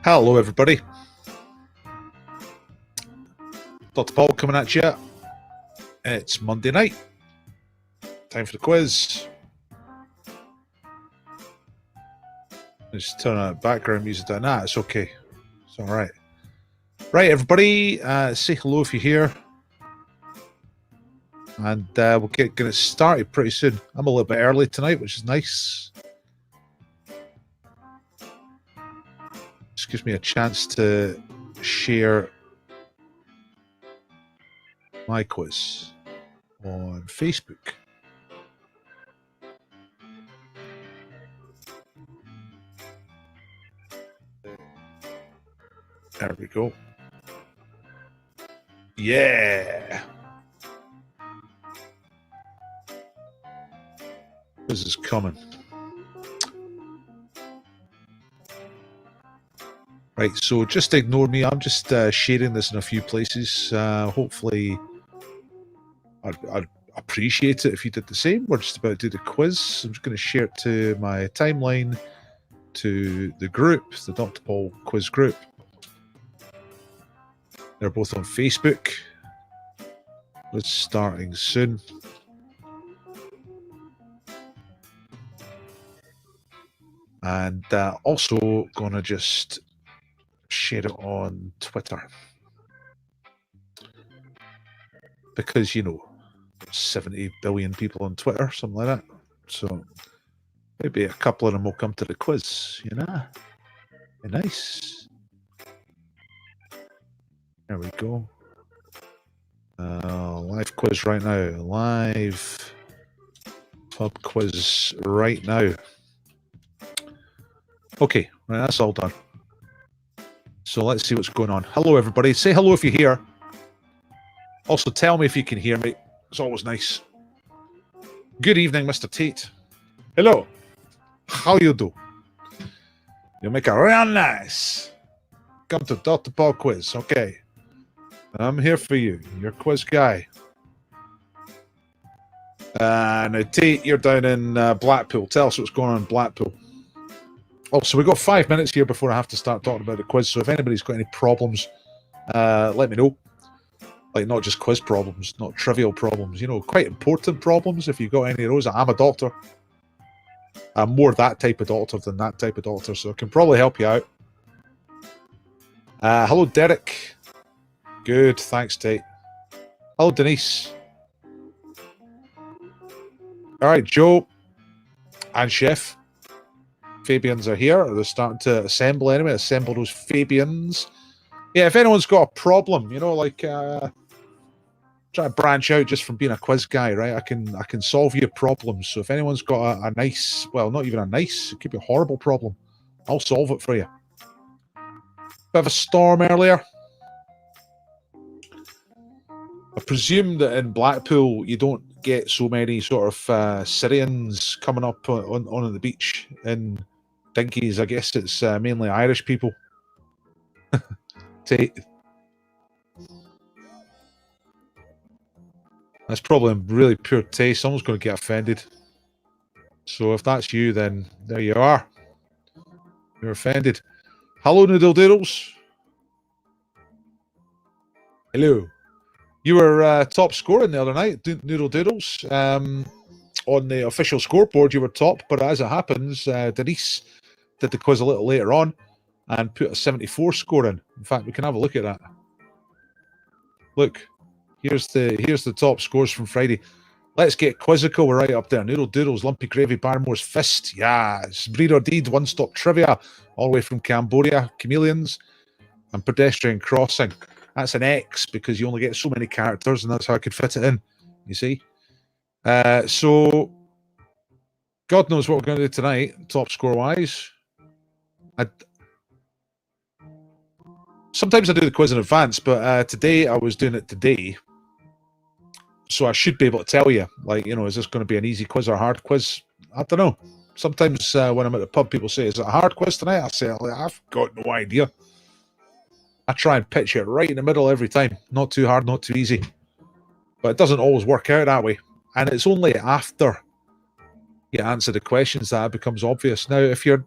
Hello, everybody. Dr. Paul coming at you. It's Monday night. Time for the quiz. Just turn on background music down. Nah, it's okay. It's all right. Right, everybody. Say hello if you're here. And we'll get it started pretty soon. I'm a little bit early tonight, which is nice. Just gives me a chance to share my quiz on Facebook. There we go. Yeah. This is coming. Right, so just ignore me. I'm just sharing this in a few places. Hopefully, I'd appreciate it if you did the same. We're just about to do the quiz. I'm just going to share it to my timeline, to the group, the Dr. Paul quiz group. They're both on Facebook. It's starting soon. And also going to just share it on Twitter. Because, you know, 70 billion people on Twitter, something like that. So maybe a couple of them will come to the quiz, you know? Be nice. There we go. Live quiz right now. Live pub quiz right now. Okay, right, that's all done. So let's see what's going on. Hello, everybody. Say hello if you're here. Also, tell me if you can hear me. It's always nice. Good evening, Mr. Tate. Hello. How you do? You make it real nice. Come to Dr. Paul quiz. Okay. I'm here for you. Your quiz guy. Now, Tate, you're down in Blackpool. Tell us what's going on in Blackpool. Also, we've got 5 minutes here before I have to start talking about the quiz. So if anybody's got any problems, let me know. Like, not just quiz problems, not trivial problems, you know, quite important problems. If you've got any of those, I'm a doctor. I'm more that type of doctor than that type of doctor, so I can probably help you out. Hello, Derek. Good, thanks, Tate. Hello, Denise. All right, Joe and Chef. Fabians are here. They're starting to assemble anyway. Assemble those Fabians. Yeah, if anyone's got a problem, you know, like try to branch out just from being a quiz guy, right? I can solve your problems. So if anyone's got a nice, well, not even a nice, it could be a horrible problem, I'll solve it for you. Bit of a storm earlier. I presume that in Blackpool you don't get so many sort of Syrians coming up on the beach in dinghies. I guess it's mainly Irish people. Tate. That's probably in really poor taste. Someone's going to get offended. So if that's you, then there you are. You're offended. Hello, Noodle Doodles. Hello. You were top scoring the other night, Noodle Doodles. On the official scoreboard, you were top, but as it happens, Denise did the quiz a little later on and put a 74 score in. In fact, we can have a look at that. Look, here's the top scores from Friday. Let's get quizzical. We're right up there. Noodle Doodles, Lumpy Gravy, Barmore's Fist. Yes. Breed or Deed, One Stop Trivia, all the way from Cambodia, Chameleons, and Pedestrian Crossing. That's an X because you only get so many characters, and that's how I could fit it in. You see? So, God knows what we're going to do tonight, top score-wise. Sometimes I do the quiz in advance, but today I was doing it today. So I should be able to tell you, like, you know, is this going to be an easy quiz or a hard quiz? I don't know. Sometimes when I'm at the pub, people say, is it a hard quiz tonight? I say, I've got no idea. I try and pitch it right in the middle every time. Not too hard, not too easy. But it doesn't always work out that way. And it's only after you answer the questions, that becomes obvious. Now, if you're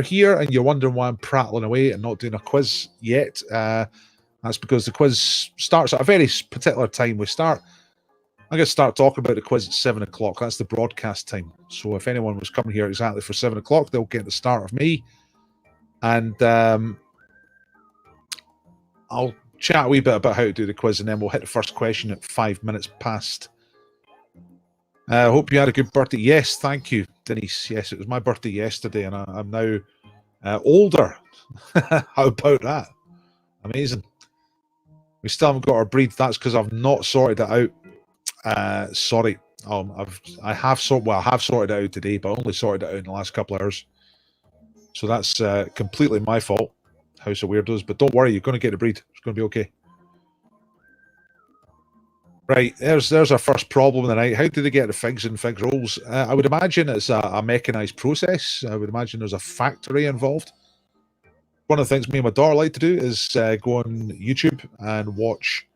here and you're wondering why I'm prattling away and not doing a quiz yet, that's because the quiz starts at a very particular time. I'm going to start talking about the quiz at 7 o'clock. That's the broadcast time. So if anyone was coming here exactly for 7 o'clock, they'll get the start of me. And I'll chat a wee bit about how to do the quiz, and then we'll hit the first question at 5 minutes past. I hope you had a good birthday. Yes, thank you, Denise. Yes, it was my birthday yesterday, and I'm now older. How about that? Amazing. We still haven't got our breed. That's because I've not sorted it out. Sorry. I have sorted it out today, but I only sorted it out in the last couple of hours. So that's completely my fault. House of Weirdos. But don't worry, you're going to get a breed. It's going to be okay. Right, there's our first problem of the night. How do they get the figs and fig rolls? I would imagine it's a mechanized process. I would imagine there's a factory involved. One of the things me and my daughter like to do is go on YouTube and watch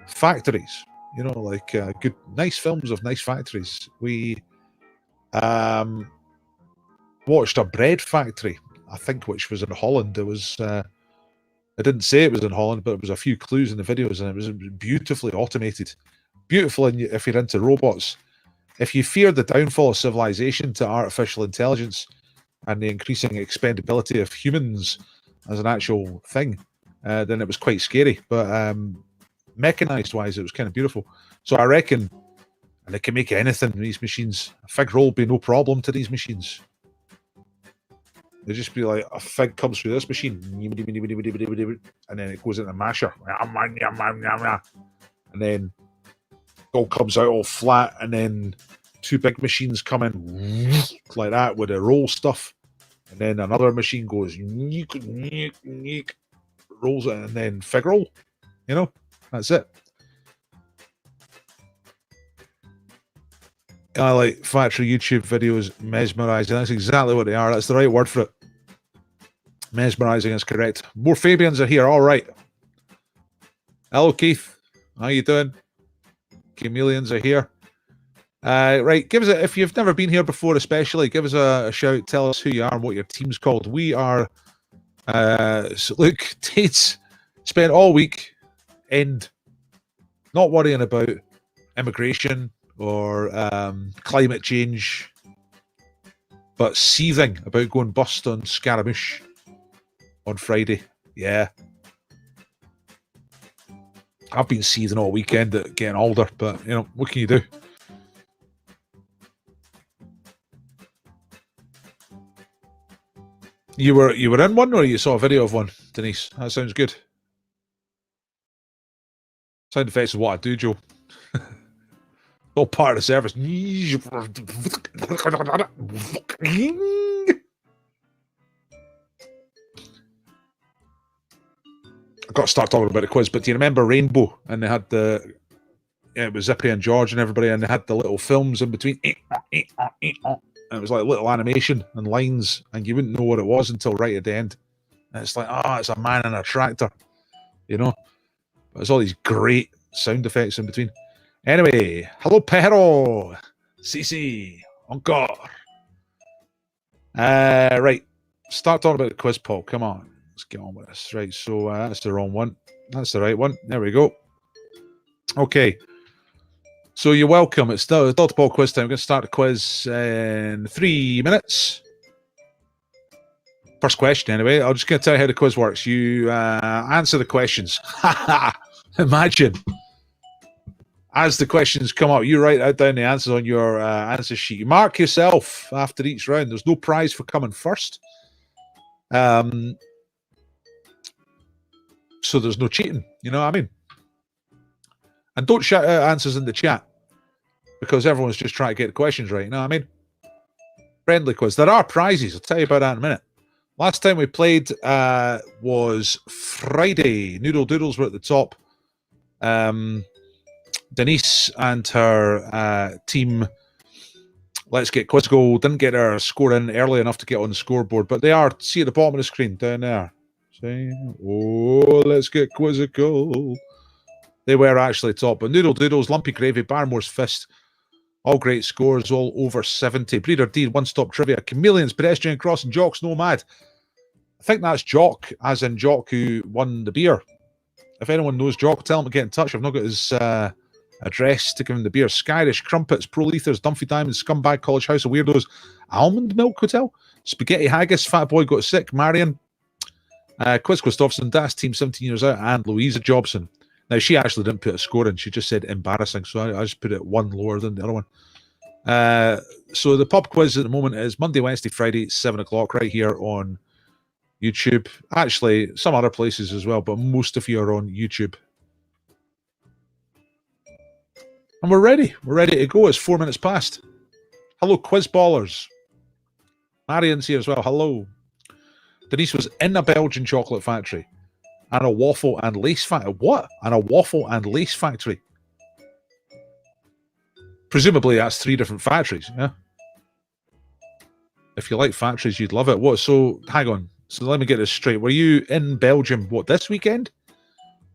factories. You know, like good, nice films of nice factories. We watched a bread factory, I think, which was in Holland. It was, I didn't say it was in Holland, but it was a few clues in the videos, and it was beautifully automated. Beautiful if you're into robots. If you fear the downfall of civilization to artificial intelligence and the increasing expendability of humans as an actual thing, then it was quite scary. But mechanized wise, it was kind of beautiful. So I reckon they can make anything in these machines. A fig roll would be no problem to these machines. They just be like, a fig comes through this machine, and then it goes into a masher, and then it all comes out all flat, and then two big machines come in like that with the roll stuff, and then another machine goes rolls it, and then fig roll. You know, that's it. I like factory YouTube videos, mesmerizing. That's exactly what they are. That's the right word for it. Mesmerizing is correct. More Fabians are here. All right. Hello, Keith. How you doing? Chameleons are here. Right. Give us if you've never been here before, especially, give us a shout. Tell us who you are and what your team's called. We are. So look, Tate's spent all week not worrying about immigration or climate change, but seething about going bust on Scaramouche on Friday. Yeah. I've been seething all weekend at getting older, but, you know, what can you do? You were in one, or you saw a video of one, Denise? That sounds good. Sound effects is what I do, Joe. All part of the service. I've got to start talking about the quiz, but do you remember Rainbow? And they had it was Zippy and George and everybody, and they had the little films in between. And it was like little animation and lines, and you wouldn't know what it was until right at the end. And it's like, it's a man in a tractor, you know? But there's all these great sound effects in between. Anyway, hello, Pero. Cici. Encore. Right. Start talking about the quiz, Paul. Come on. Let's get on with this. Right, so that's the wrong one. That's the right one. There we go. Okay. So you're welcome. It's the Dr. Paul quiz time. I'm going to start the quiz in 3 minutes. First question, anyway. I'm just going to tell you how the quiz works. You answer the questions. Imagine. As the questions come up, you write down the answers on your answer sheet. You mark yourself after each round. There's no prize for coming first. So there's no cheating. You know what I mean? And don't shout out answers in the chat, because everyone's just trying to get the questions right. You know what I mean? Friendly quiz. There are prizes. I'll tell you about that in a minute. Last time we played was Friday. Noodle Doodles were at the top. Denise and her team, Let's Get Quiz Goal, didn't get her score in early enough to get on the scoreboard, but they are, see at the bottom of the screen, down there. See? Oh, Let's Get Quizzical. They were actually top, but Noodle Doodles, Lumpy Gravy, Barmore's Fist, All great scores, all over 70. Breeder D, one-stop trivia. Chameleons, pedestrian crossing, Jock's nomad. I think that's Jock, as in Jock who won the beer. If anyone knows Jock, tell him to get in touch. I've not got his address to give him the beer. Skyrish, Crumpets, Pro Lethers, Dumpy Diamonds, Scumbag, College House of Weirdos, Almond Milk Hotel, Spaghetti Haggis, Fat Boy Got Sick, Marion, Quiz Christopherson, Das Team 17 Years Out, and Louisa Jobson. Now, she actually didn't put a score in. She just said embarrassing, so I just put it one lower than the other one. So the pub quiz at the moment is Monday, Wednesday, Friday, 7 o'clock, right here on YouTube. Actually, some other places as well, but most of you are on YouTube. And we're ready. We're ready to go. It's 4 minutes past. Hello, quiz ballers. Marion's here as well. Hello. Denise was in a Belgian chocolate factory and a waffle and lace factory. What? And a waffle and lace factory. Presumably that's 3 different factories, yeah? If you like factories, you'd love it. What? So, hang on. So let me get this straight. Were you in Belgium, what, this weekend?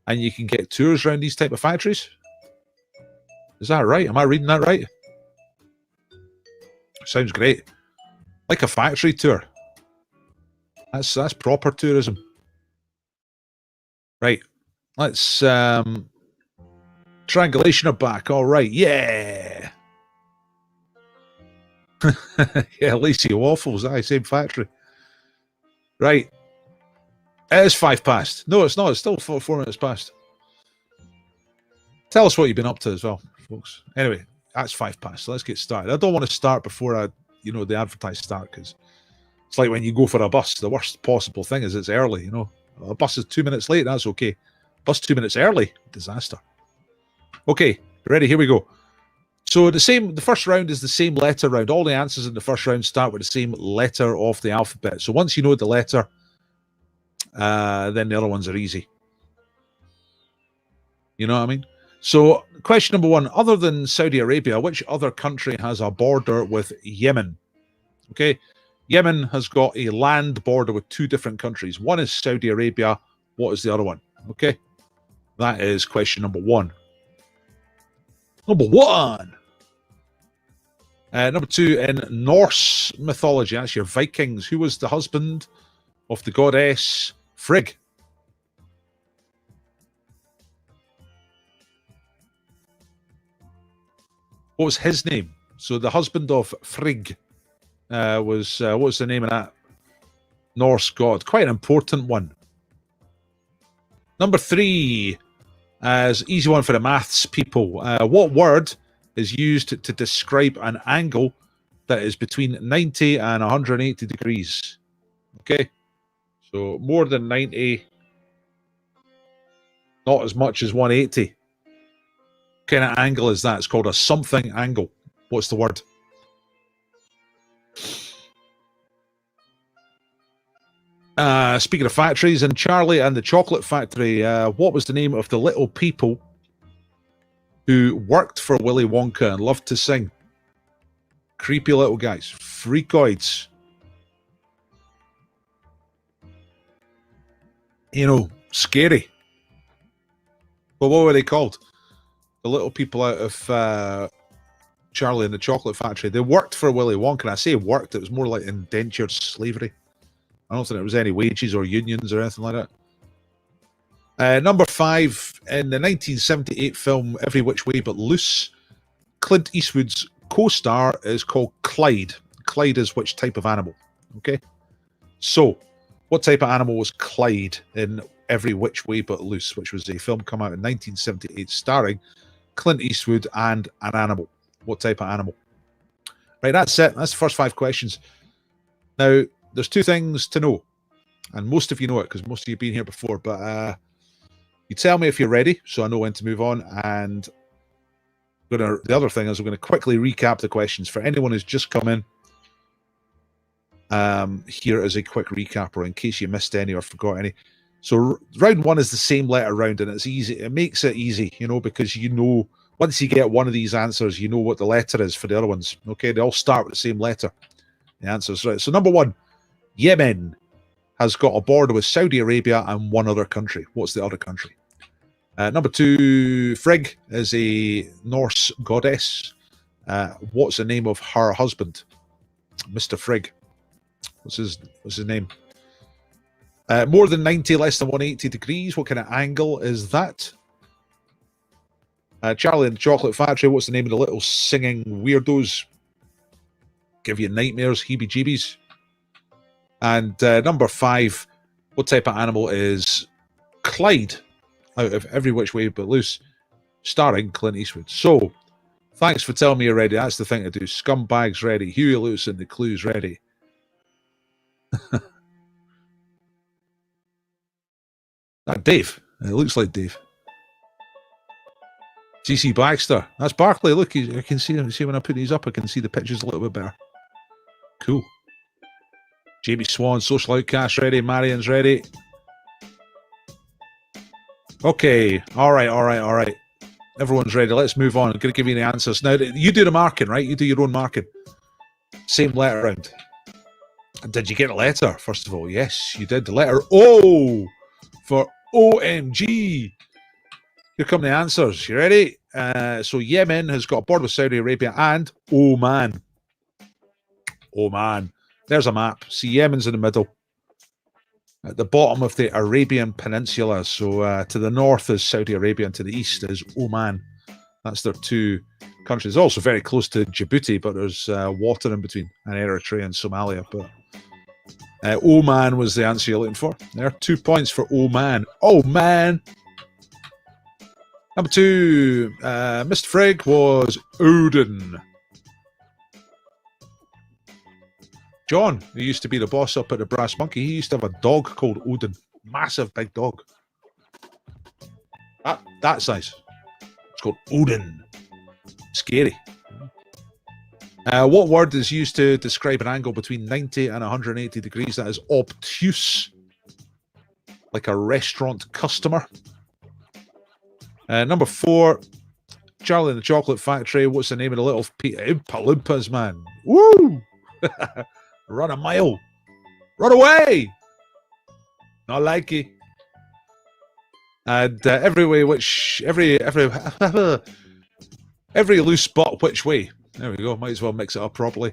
And you can get tours around these type of factories? Is that right? Am I reading that right? Sounds great. Like a factory tour. That's proper tourism. Right. Let's triangulation are back. All right. Yeah. Yeah, Lacey Waffles. Aye, same factory. Right. It is 5 past. No, it's not. It's still 4 minutes past. Tell us what you've been up to as well, folks. Anyway, that's 5 past. So let's get started. I don't want to start before the advertised start, because it's like when you go for a bus. The worst possible thing is it's early, A bus is 2 minutes late, that's okay. Bus 2 minutes early, disaster. Okay, ready? Here we go. So the first round is the same letter round. All the answers in the first round start with the same letter of the alphabet. So once you know the letter, then the other ones are easy. You know what I mean? So question number 1, other than Saudi Arabia, which other country has a border with Yemen? Okay, Yemen has got a land border with 2 different countries. One is Saudi Arabia. What is the other one? Okay, that is question number 1. Number 1. Number 2, in Norse mythology, that's your Vikings. Who was the husband of the goddess Frigg? What was his name? So the husband of Frigg was, what was the name of that Norse god? Quite an important one. Number 3, as easy one for the maths people. What word is used to describe an angle that is between 90 and 180 degrees? Okay, so more than 90, not as much as 180. What kind of angle is that? It's called a something angle. What's the word? Speaking of factories, in Charlie and the Chocolate Factory, what was the name of the little people who worked for Willy Wonka and loved to sing? Creepy little guys. Freakoids. Scary. But what were they called? The little people out of Charlie and the Chocolate Factory. They worked for Willy Wonka. And I say worked, it was more like indentured slavery. I don't think it was any wages or unions or anything like that. Number 5, in the 1978 film Every Which Way But Loose, Clint Eastwood's co-star is called Clyde. Clyde is which type of animal? Okay. So, what type of animal was Clyde in Every Which Way But Loose, which was a film come out in 1978 starring Clint Eastwood and an animal? What type of animal? Right, that's it. That's the first 5 questions. Now, there's 2 things to know, and most of you know it because most of you have been here before, but you tell me if you're ready so I know when to move on. And the other thing is we're going to quickly recap the questions for anyone who's just come in. Here is a quick recap, or in case you missed any or forgot any. So round 1 is the same letter round, and it's easy. It makes it easy, because once you get one of these answers, you know what the letter is for the other ones. Okay, they all start with the same letter. The answer's right. So number 1, Yemen has got a border with Saudi Arabia and one other country. What's the other country? Number 2, Frigg is a Norse goddess. What's the name of her husband? Mr. Frigg. What's his name? More than 90, less than 180 degrees. What kind of angle is that? Charlie and the Chocolate Factory. What's the name of the little singing weirdos? Give you nightmares, heebie-jeebies. And number 5, what type of animal is Clyde out of Every Which Way But Loose, starring Clint Eastwood? So, thanks for telling me you're ready. That's the thing to do. Scumbags ready. Huey Lewis and the Clues ready. Dave. It looks like Dave. GC Baxter. That's Barclay. Look, I can see him. See, when I put these up, I can see the pictures a little bit better. Cool. Jamie Swan, Social Outcast ready. Marion's ready. Okay. All right. Everyone's ready. Let's move on. I'm going to give you the answers. Now, you do the marking, right? You do your own marking. Same letter round. Did you get a letter, first of all? Yes, you did. The letter O for OMG. Here come the answers. You ready? So Yemen has got a border with Saudi Arabia and Oman. Oman. There's a map. See, Yemen's in the middle. At the bottom of the Arabian Peninsula. So to the north is Saudi Arabia and to the east is Oman. That's their two countries. Also very close to Djibouti, but there's water in between. And Eritrea and Somalia. But Oman was the answer you're looking for. There, 2 points for Oman. Oh, man. Number 2, Mr. Frigg was Odin. John, who used to be the boss up at the Brass Monkey, he used to have a dog called Odin. Massive big dog. That size. It's called Odin. Scary. What word is used to describe an angle between 90 and 180 degrees? That is obtuse. Like a restaurant customer. Number 4, Charlie and the Chocolate Factory. What's the name of the little Oompa Loompas, man? Woo! Run a mile. Run away! Not like it. And every loose butt which way. There we go. Might as well mix it up properly.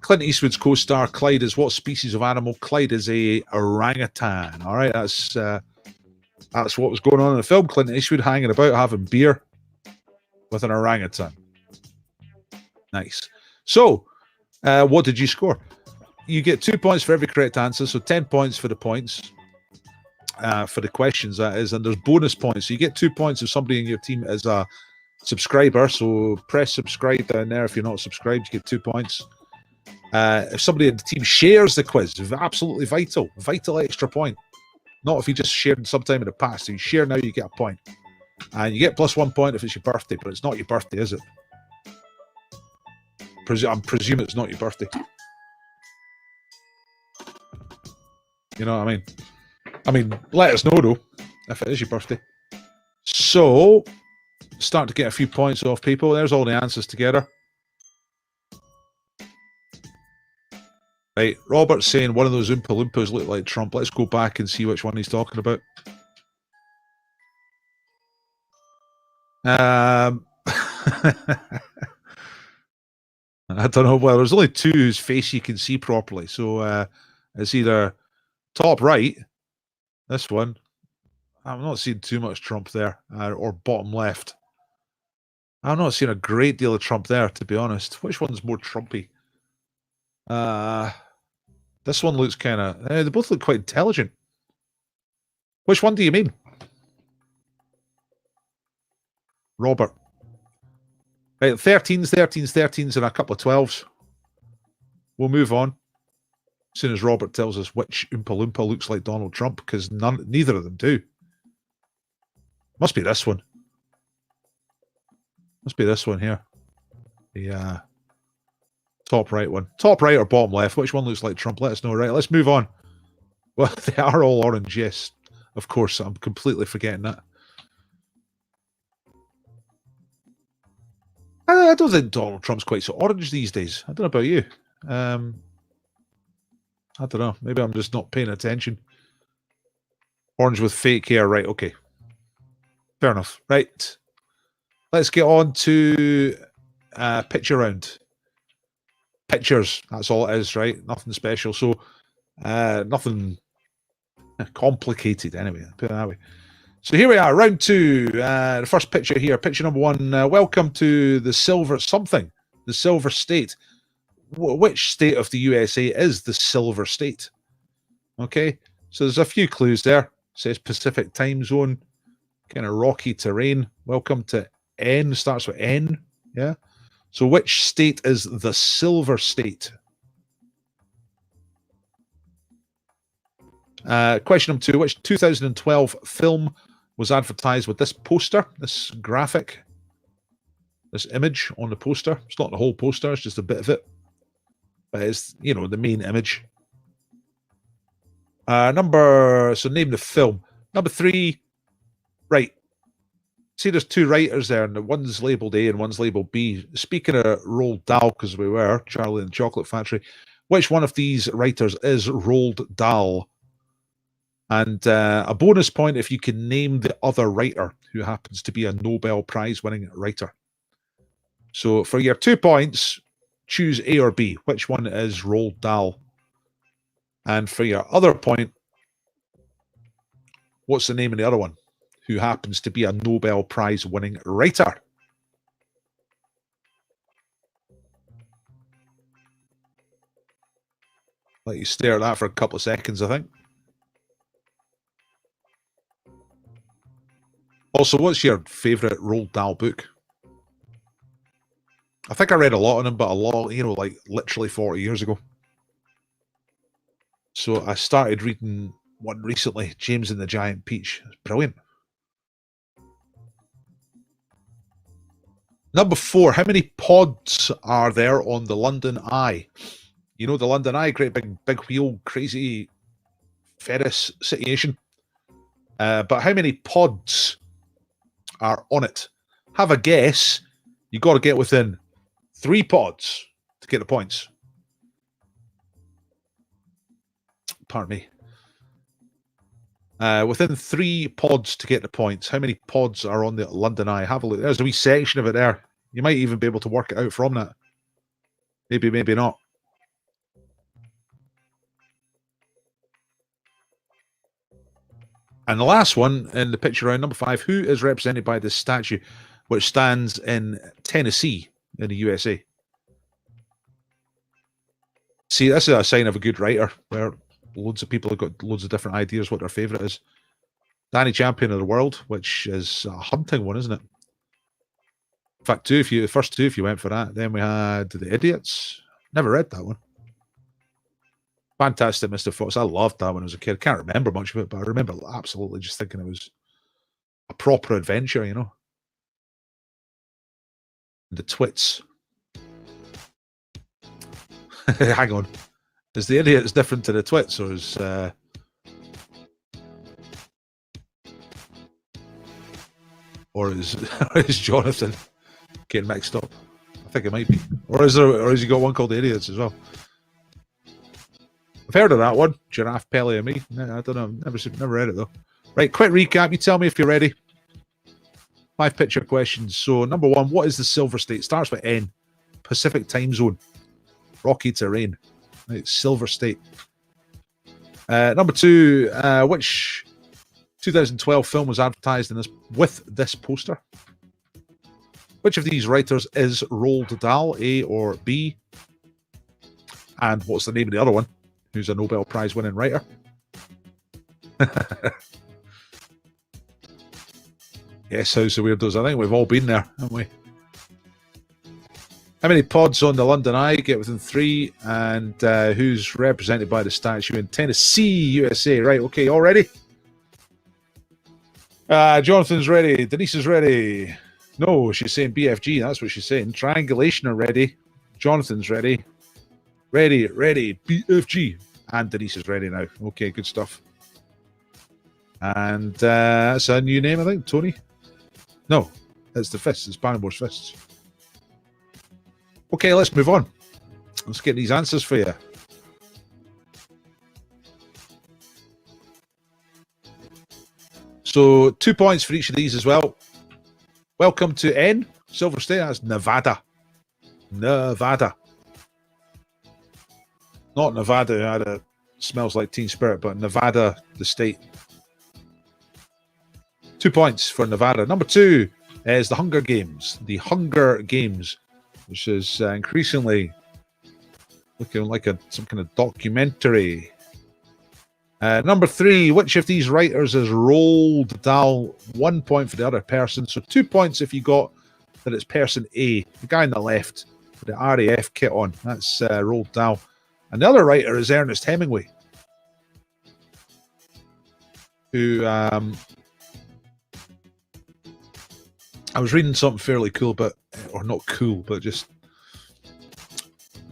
Clint Eastwood's co-star Clyde is what species of animal? Clyde is a orangutan. All right, that's what was going on in the film. Clint Eastwood hanging about having beer with an orangutan. Nice. So, what did you score? You get 2 points for every correct answer, so 10 points for the points. For the questions, that is, and there's bonus points. So you get 2 points if somebody in your team is a subscriber. So press subscribe down there. If you're not subscribed, you get 2 points. If somebody in the team shares the quiz, absolutely vital extra point. Not if you just shared sometime in the past. If you share now, you get a point. And you get plus 1 point if it's your birthday, but it's not your birthday, is it? I'm presuming it's not your birthday. You know what I mean? I mean, let us know, though, if it is your birthday. So, starting to get a few points off people. There's all the answers together. Right, Robert's saying one of those Oompa Loompas look like Trump. Let's go back and see which one he's talking about. I don't know. Well, there's only 2 whose face you can see properly. So it's either top right, this one. I'm not seeing too much Trump there, or bottom left. I'm not seeing a great deal of Trump there, to be honest. Which one's more Trumpy? This one looks kind of... they both look quite intelligent. Which one do you mean? Robert. Right, 13s, and a couple of 12s. We'll move on. As soon as Robert tells us which Oompa Loompa looks like Donald Trump, because neither of them do. Must be this one. Must be this one here. The top right one. Top right or bottom left? Which one looks like Trump? Let us know. Right, let's move on. Well, they are all orange, yes. Of course, I'm completely forgetting that. I don't think Donald Trump's quite so orange these days. I don't know about you. I don't know. Maybe I'm just not paying attention. Orange with fake hair. Right, okay. Fair enough. Right. Let's get on to picture round. Pictures, that's all it is, right? Nothing special. So, nothing complicated anyway, put it that way. So here we are, round 2. The first picture here, picture number 1. Welcome to the Silver something, the Silver State. Which state of the USA is the Silver State? Okay, so there's a few clues there. It says Pacific time zone, kind of rocky terrain. Welcome to N, starts with N. Yeah. So which state is the Silver State? Question number 2. Which 2012 film was advertised with this poster, this graphic, this image on the poster? It's not the whole poster, it's just a bit of it. But it's, you know, the main image. So name the film. Number 3, right. See, there's 2 writers there, and one's labelled A and one's labelled B. Speaking of Roald Dahl, because we were, Charlie and the Chocolate Factory, which one of these writers is Roald Dahl? And a bonus point if you can name the other writer who happens to be a Nobel Prize-winning writer. So for your 2 points, choose A or B. Which one is Roald Dahl? And for your other point, what's the name of the other one who happens to be a Nobel Prize-winning writer? Let you stare at that for a couple of seconds, I think. Also, what's your favourite Roald Dahl book? I think I read a lot on him, but a lot, you know, like literally 40 years ago. So I started reading one recently, James and the Giant Peach. It's brilliant. Number 4, how many pods are there on the London Eye? You know the London Eye, great big wheel, crazy Ferris situation. But how many pods are on it? Have a guess. You got to get within 3 pods to get the points. Pardon me. Within 3 pods to get the points. How many pods are on the London Eye? Have a look. There's a wee section of it there. You might even be able to work it out from that. Maybe, maybe not. And the last one in the picture round, number 5, who is represented by this statue, which stands in Tennessee in the USA? See, this is a sign of a good writer, where loads of people have got loads of different ideas what their favourite is. Danny Champion of the World, which is a hunting one, isn't it? In fact, the first 2, if you went for that. Then we had The Idiots. Never read that one. Fantastic Mr. Fox. I loved that when I was a kid. I can't remember much of it, but I remember absolutely just thinking it was a proper adventure, you know. The Twits. Hang on. Is The Idiots different to the Twits, or is is Jonathan getting mixed up? I think it might be. Or has he got one called The Idiots as well? I've heard of that one. Giraffe, Pele and Me. I don't know. Never read it though. Right, quick recap. You tell me if you're ready. 5 picture questions. So number 1, what is the Silver State? Starts with N. Pacific time zone. Rocky terrain. Right, Silver State. Number 2, which 2012 film was advertised with this poster? Which of these writers is Roald Dahl, A or B? And what's the name of the other one, who's a Nobel Prize winning writer? Yes, House of Weirdos. I think we've all been there, haven't we? How many pods on the London Eye? Get within 3. And who's represented by the statue in Tennessee, USA? Right, okay, all ready? Jonathan's ready. Denise is ready. No, she's saying BFG. That's what she's saying. Triangulation are ready. Jonathan's ready. Ready. BFG. And Denise is ready now. Okay, good stuff. And that's a new name, I think. Tony? No, it's the Fists. It's Barrymore's Fists. Okay, let's move on. Let's get these answers for you. So 2 points for each of these as well. Welcome to N. Silver State. That's Nevada. Nevada. Not Nevada, had a smells like Teen Spirit, but Nevada, the state. 2 points for Nevada. Number 2 is the Hunger Games. The Hunger Games, which is increasingly looking like some kind of documentary. Number 3, which of these writers has rolled down? 1 point for the other person. So 2 points if you got that it's person A, the guy on the left with the RAF kit on. That's rolled down. And the other writer is Ernest Hemingway, who I was reading something fairly cool, or not cool, but just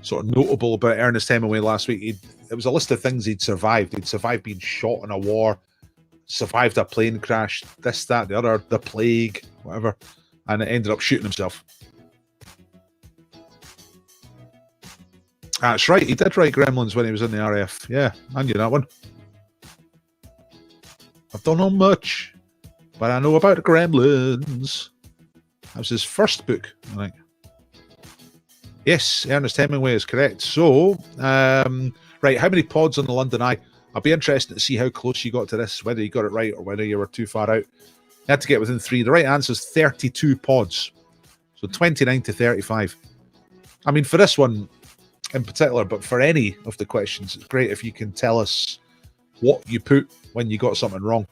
sort of notable about Ernest Hemingway last week. It was a list of things he'd survived. He'd survived being shot in a war, survived a plane crash, this, that, the other, the plague, whatever, and it ended up shooting himself. That's right, he did write Gremlins when he was in the RAF. Yeah, I knew that one. I don't know much, but I know about the Gremlins. That was his first book, I think. Yes, Ernest Hemingway is correct. So, right, how many pods on the London Eye? I'll be interested to see how close you got to this, whether you got it right or whether you were too far out. You had to get within 3. The right answer is 32 pods. So 29 to 35. I mean, for this one in particular, but for any of the questions, it's great if you can tell us what you put when you got something wrong,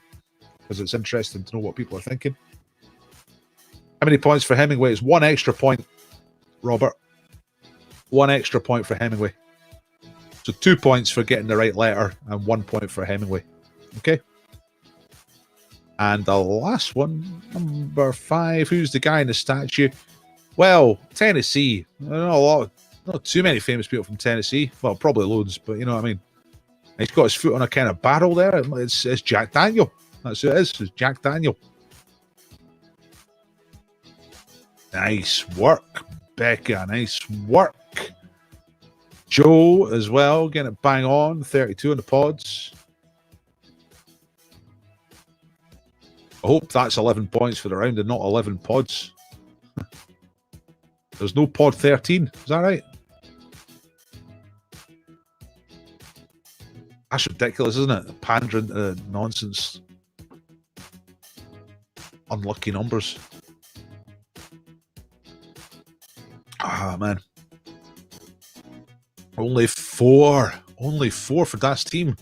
because it's interesting to know what people are thinking. How many points for Hemingway? It's 1 extra point, Robert. 1 extra point for Hemingway. So 2 points for getting the right letter and 1 point for Hemingway. Okay. And the last one, number 5. Who's the guy in the statue? Well, Tennessee. I don't know not too many famous people from Tennessee. Well, probably loads, but you know what I mean. He's got his foot on a kind of barrel there. It's Jack Daniel. That's who it is. It's Jack Daniel. Nice work, Becca. Nice work. Joe as well, getting it bang on. 32 in the pods. I hope that's 11 points for the round and not 11 pods. There's no pod 13. Is that right? That's ridiculous, isn't it? Pandering to nonsense. Unlucky numbers. Ah, man. Only 4. Only 4 for that team.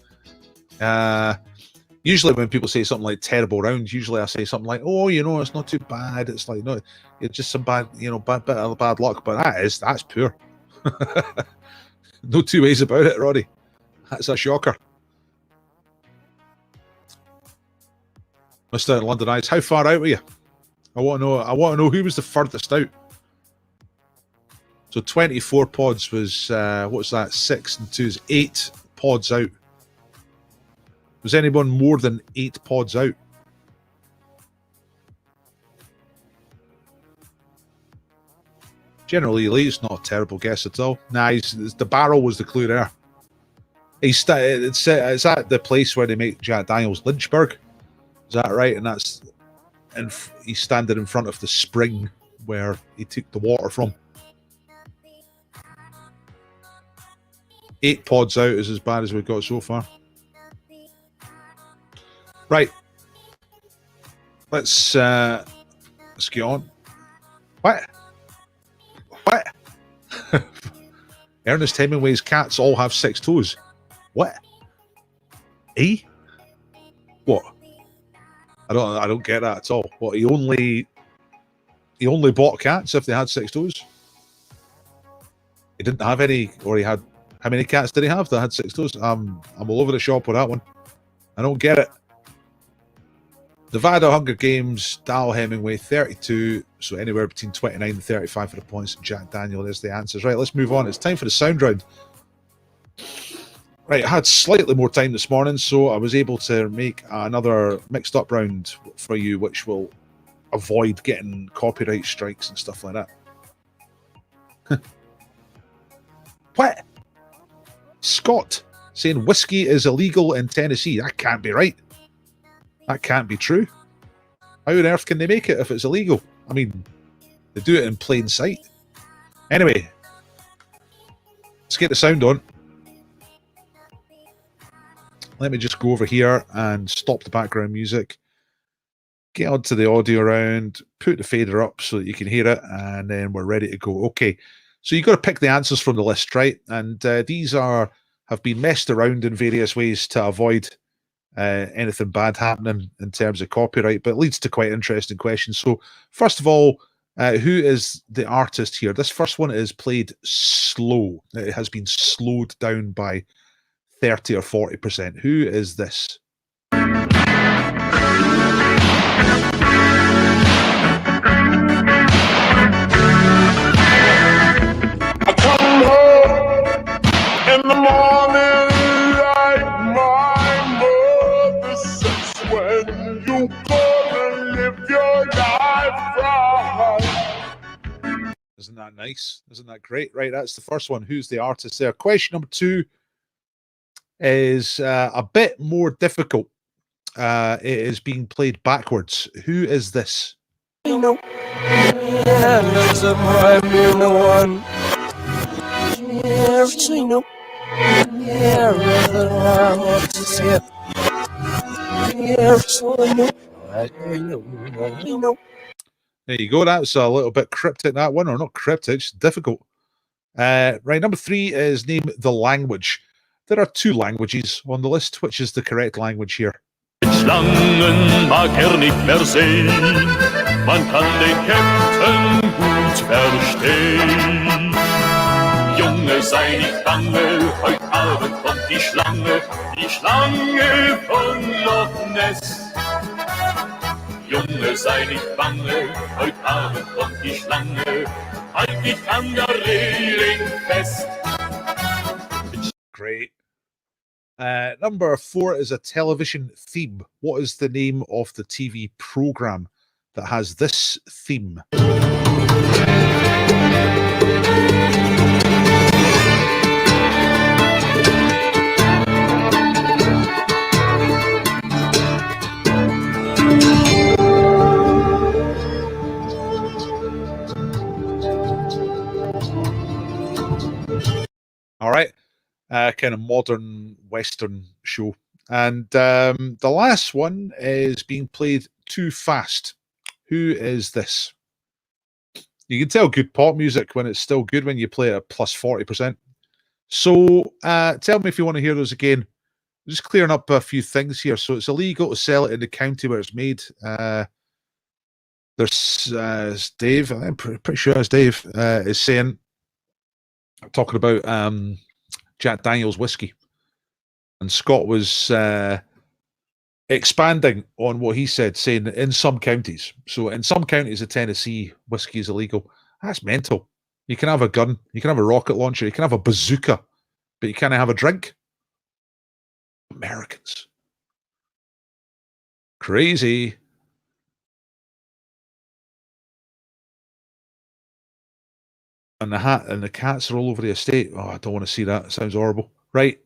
Usually when people say something like terrible round, usually I say something like, oh, you know, it's not too bad. It's like, no, it's just some bad, you know, bit of bad luck. But that's poor. No two ways about it, Roddy. That's a shocker. Mr. London Eyes, how far out were you? I want to know who was the furthest out. So 24 pods was, what's that? 6 and 2 is 8 pods out. Was anyone more than 8 pods out? Generally, Lee's not a terrible guess at all. Nah, the barrel was the clue there. It's at the place where they make Jack Daniels, Lynchburg. Is that right? And he's standing in front of the spring where he took the water from. 8 pods out is as bad as we've got so far. Right. Let's get on. What? Ernest Hemingway's cats all have 6 toes. What? Eh? What? I don't get that at all. What, he only bought cats if they had 6 toes? He didn't have any, or he had, how many cats did he have that had 6 toes? I'm all over the shop with that one. I don't get it. Nevada Hunger Games, Dal Hemingway, 32. So anywhere between 29 and 35 for the points. Jack Daniel, there's the answers. Right, let's move on. It's time for the sound round. Right, I had slightly more time this morning, so I was able to make another mixed up round for you, which will avoid getting copyright strikes and stuff like that. What? Scott saying whiskey is illegal in Tennessee. That can't be right. That can't be true. How on earth can they make it if it's illegal? I mean, they do it in plain sight. Anyway, Let's get the sound on. Let me just go over here and stop the background music. Get onto the audio round, put the fader up so that you can hear it, and then we're ready to go. Okay, so you've got to pick the answers from the list, right? And these have been messed around in various ways to avoid anything bad happening in terms of copyright, but it leads to quite interesting questions. So first of all, who is the artist here? This first one is played slow. It has been slowed down by 30 or 40%. Who is this? In the morning, like my mother says, when you gonna live your life right. Isn't that nice? Isn't that great? Right, that's the first one. Who's the artist there? Question number 2 is a bit more difficult. It is being played backwards. Who is this? You know, yeah, that's a prime, you know, one. Yeah, you know, yeah, rather I want to see it. Yeah, so you know. There you go. That's a little bit cryptic, that one, or not cryptic, it's difficult. Right, number 3 is name the language. There are 2 languages on the list. Which is the correct language here? Schlangen mag nicht mehr sehen, man kann den Captain gut verstehen. Junge, sei nicht bange, heut Abend kommt die Schlange von Loch Ness. Junge, sei nicht bange, heut Abend kommt die Schlange, halt dich an der Reling fest. Great. Number 4 is a television theme. What is the name of the TV program that has this theme? All right. Kind of modern Western show. And the last one is being played too fast. Who is this? You can tell good pop music when it's still good when you play it at plus 40%. So tell me if you want to hear those again. Just clearing up a few things here. So it's illegal to sell it in the county where it's made. There's Dave, I'm pretty sure it's Dave, is saying, talking about Jack Daniel's whiskey, and Scott was expanding on what he said, saying that in some counties, so in some counties of Tennessee, whiskey is illegal. That's mental. You can have a gun, you can have a rocket launcher, you can have a bazooka, but you can't have a drink. Americans, crazy. And the hat and the cats are all over the estate. Oh, I don't want to see that. It sounds horrible. Right.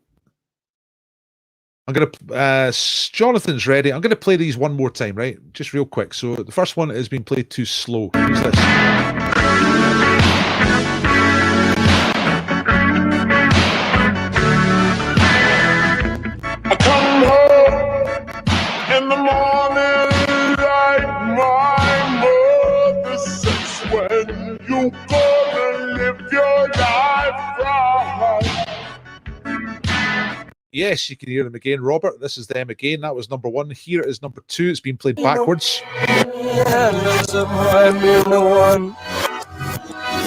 I'm going to, Jonathan's ready. I'm going to play these one more time, right? Just real quick. So the first one has been played too slow. Who's this? I come home in the morning like my mother says, when you gonna live your life right. Yes, you can hear them again, Robert. This is them again. That was number 1. Here is number 2. It's been played backwards. Yeah, that's a prime, you know, one.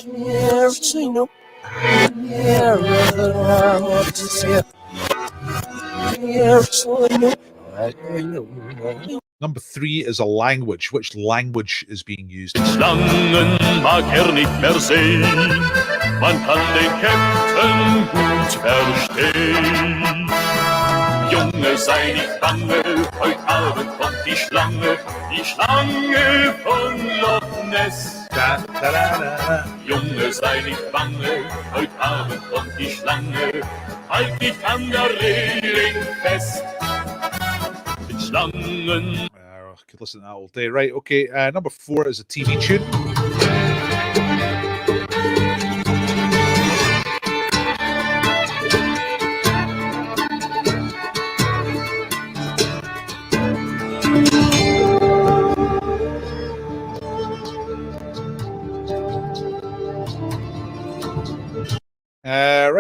Yeah, you know, yeah, rather I want to see it. Yeah, so you know. Number 3 is a language. Which language is being used? Schlangen mag nicht mehr sehen, man kann den Captain gut verstehen. Junge, sei nicht bange, heut Abend kommt die Schlange von Loch Ness. Da, da, da, da. Junge, sei nicht bange, heut Abend kommt die Schlange, halt dich an der Reling fest. Mit Schlangen. I could listen to that all day. Right, okay. Number 4 is a TV tune.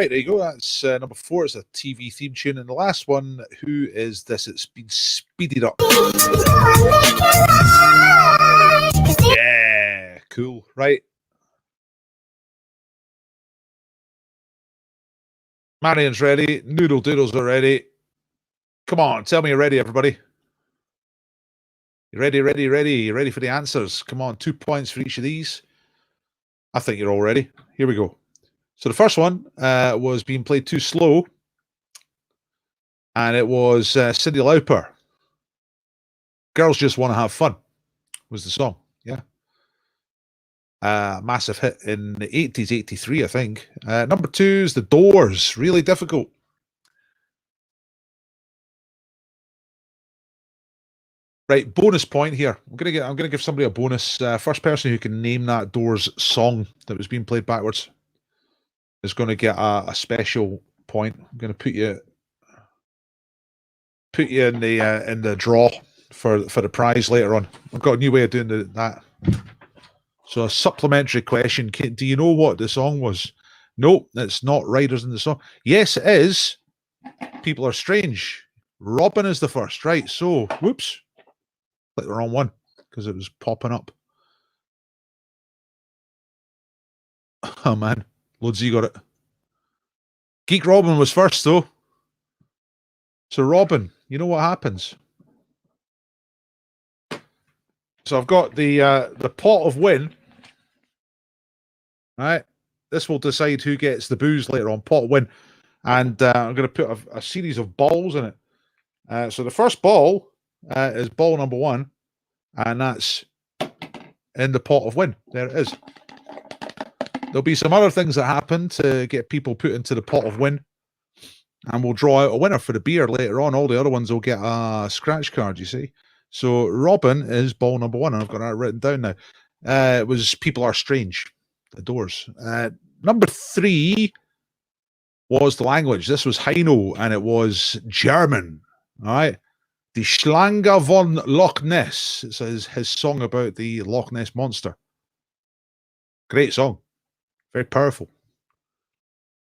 Right, there you go. That's number 4. It's a TV theme tune. And the last one, who is this? It's been speeded up. Yeah, cool. Right. Marion's ready. Noodle Doodles are ready. Come on, tell me you're ready, everybody. You ready? You ready for the answers? Come on, 2 points for each of these. I think you're all ready. Here we go. So the first one was being played too slow. And it was Cyndi Lauper. Girls Just Want to Have Fun was the song. Yeah. Massive hit in the 80s, 83, I think. Number 2 is The Doors. Really difficult. Right, bonus point here. I'm gonna give somebody a bonus. First person who can name that Doors song that was being played backwards is going to get a special point. I'm going to put you in the draw for the prize later on. I've got a new way of doing that. So a supplementary question: do you know what the song was? No, it's not Riders in the Song. Yes, it is. People Are Strange. Robin is the first, right? So, whoops. Click the wrong one because it was popping up. Oh man, loads of you got it. Geek Robin was first though. So Robin, you know what happens? So I've got the pot of win. All right, this will decide who gets the booze later on. Pot of win, and I'm going to put a series of balls in it. So the first ball is ball number 1. And that's in the pot of win. There it is. There'll be some other things that happen to get people put into the pot of win. And we'll draw out a winner for the beer later on. All the other ones will get a scratch card, you see. So Robin is ball number 1. And I've got that written down now. It was People Are Strange, The Doors. Number 3 was the language. This was Heino, and it was German. All right. Die Schlange von Loch Ness. It says his song about the Loch Ness Monster. Great song. Very powerful.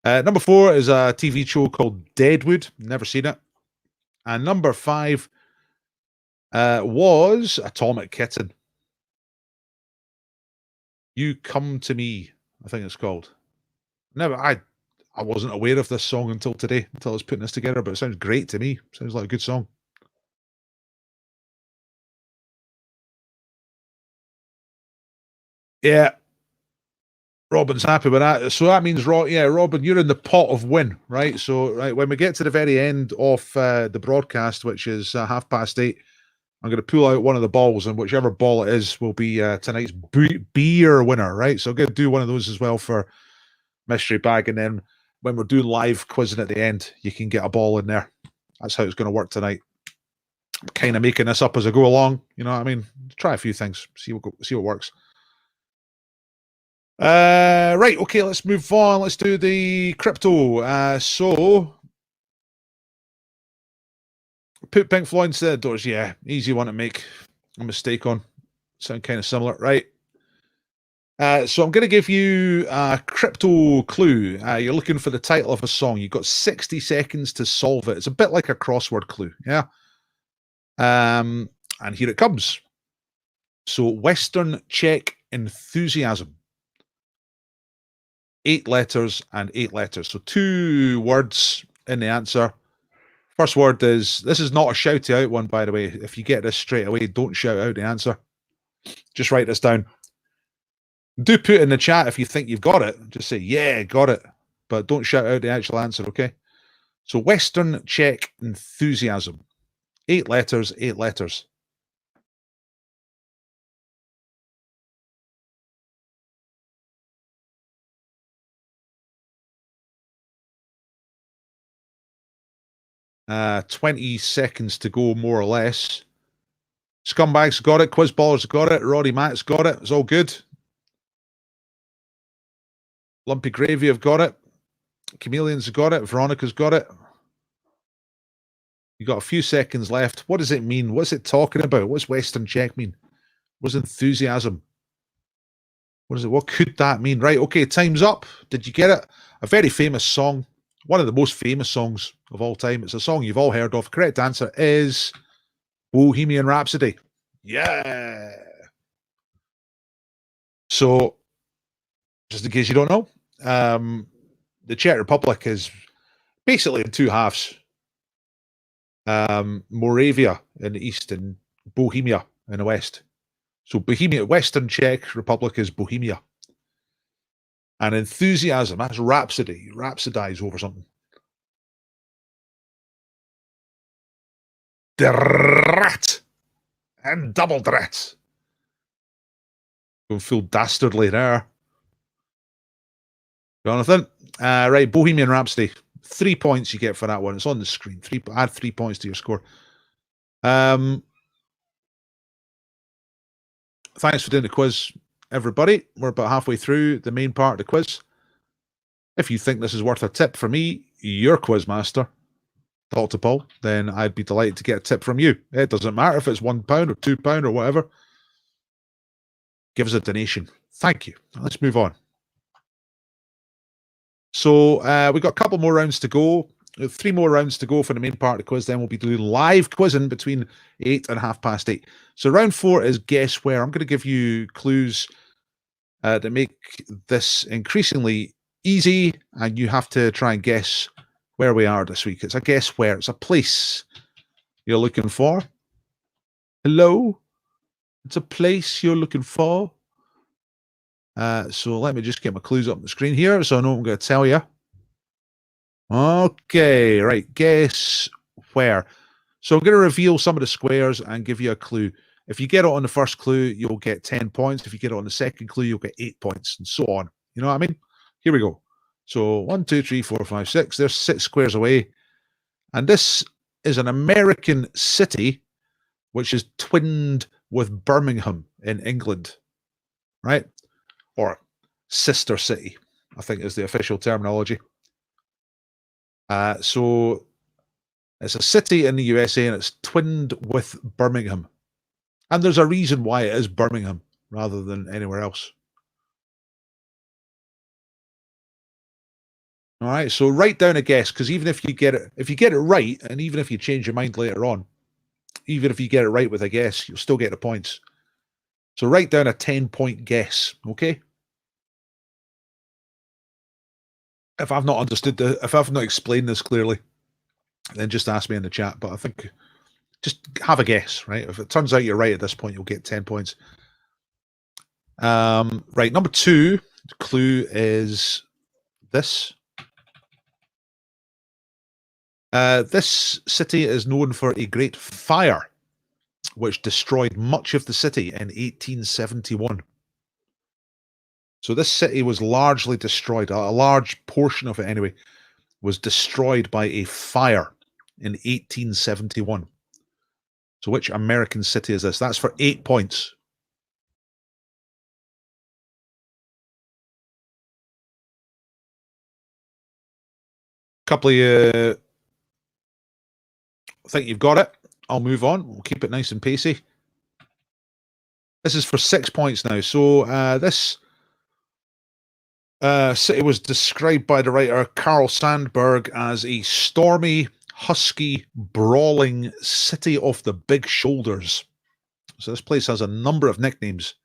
Number 4 is a TV show called Deadwood. Never seen it. And number 5 was Atomic Kitten. You Come to Me, I think it's called. I wasn't aware of this song until today, until I was putting this together, but it sounds great to me. Sounds like a good song. Yeah. Robin's happy with that. So that means, Robin, you're in the pot of win, right? So, right, when we get to the very end of the broadcast, which is 8:30, I'm going to pull out one of the balls, and whichever ball it is will be tonight's beer winner, right? So I'm going to do one of those as well for mystery bag, and then when we're doing live quizzing at the end, you can get a ball in there. That's how it's going to work tonight. I'm kind of making this up as I go along. You know what I mean? Try a few things, see what works. Right, okay, let's move on. Let's do the crypto. So put Pink Floyd instead of Doors. Yeah, easy one to make a mistake on. Sound kind of similar, right? So I'm going to give you a crypto clue. You're looking for the title of a song. You've got 60 seconds to solve it. It's a bit like a crossword clue, yeah? And here it comes. So Western Czech Enthusiasm. 8 letters and 8 letters. So 2 words in the answer. First word is, this is not a shout out one, by the way. If you get this straight away, don't shout out the answer. Just write this down. Do put in the chat if you think you've got it. Just say, yeah, got it. But don't shout out the actual answer, okay? So Western Czech Enthusiasm. 8 letters, 8 letters. Uh, 20 seconds to go, more or less. Scumbags got it. Quizballers got it. Roddy Matt's got it. It's all good. Lumpy Gravy have got it. Chameleons have got it. Veronica's got it. You got a few seconds left. What does it mean? What's it talking about? What's Western Czech mean? What's enthusiasm? What is it? What could that mean? Right, okay, time's up. Did you get it? A very famous song. One of the most famous songs of all time. It's a song you've all heard of. Correct answer is Bohemian Rhapsody. Yeah. So, just in case you don't know, the Czech Republic is basically in two halves. Moravia in the east and Bohemia in the west. So Bohemia, Western Czech Republic is Bohemia. And enthusiasm, that's rhapsody. You rhapsodize over something. Drat and double drat. Going full dastardly there. Jonathan. Right, Bohemian Rhapsody. 3 points you get for that one. It's on the screen. Add 3 points to your score. Thanks for doing the quiz, everybody. We're about halfway through the main part of the quiz. If you think this is worth a tip from me, your quiz master, Dr. Paul, then I'd be delighted to get a tip from you. It doesn't matter if it's £1 or £2 or whatever. Give us a donation. Thank you. Let's move on. So we've got a couple more rounds to go. 3 more rounds to go for the main part of the quiz. Then we'll be doing live quizzing between 8 and 8:30. So round 4 is guess where. I'm going to give you clues that make this increasingly easy, and you have to try and guess where we are this week. It's a guess where. It's a place you're looking for. Hello? It's a place you're looking for. So let me just get my clues up on the screen here so I know what I'm going to tell you. Okay, right. Guess where. So I'm going to reveal some of the squares and give you a clue. If you get it on the first clue, you'll get 10 points. If you get it on the second clue, you'll get 8 points, and so on. You know what I mean? Here we go. So 1, 2, 3, 4, 5, 6. There's 6 squares away. And this is an American city which is twinned with Birmingham in England, right? Or sister city, I think is the official terminology. So it's a city in the USA and it's twinned with Birmingham. And there's a reason why it is Birmingham rather than anywhere else. All right, so write down a guess, because even if you get it right, and even if you change your mind later on, even if you get it right with a guess, you'll still get the points. So write down a 10-point guess, okay? If I've not understood if I've not explained this clearly, then just ask me in the chat. But I think just have a guess, right? If it turns out you're right at this point, you'll get 10 points. Right, number 2, the clue is this. This city is known for a great fire, which destroyed much of the city in 1871. So this city was largely destroyed. A large portion of it, anyway, was destroyed by a fire in 1871. So which American city is this? That's for 8 points. Couple of I think you've got it. I'll move on. We'll keep it nice and pacey. This is for 6 points now. So this city was described by the writer Carl Sandburg as a stormy, husky, brawling city of the big shoulders. So this place has a number of nicknames.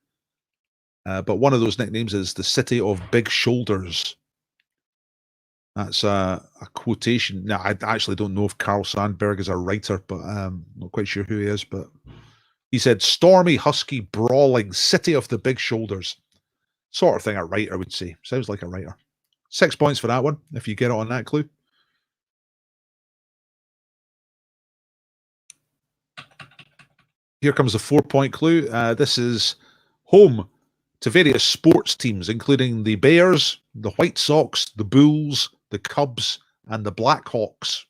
But one of those nicknames is the City of Big Shoulders. That's a quotation. Now, I actually don't know if Carl Sandburg is a writer, but I'm not quite sure who he is. But he said, stormy, husky, brawling, city of the big shoulders. Sort of thing a writer would say. Sounds like a writer. 6 points for that one, if you get it on that clue. Here comes the 4-point clue. This is home to various sports teams, including the Bears, the White Sox, the Bulls, the Cubs, and the Blackhawks.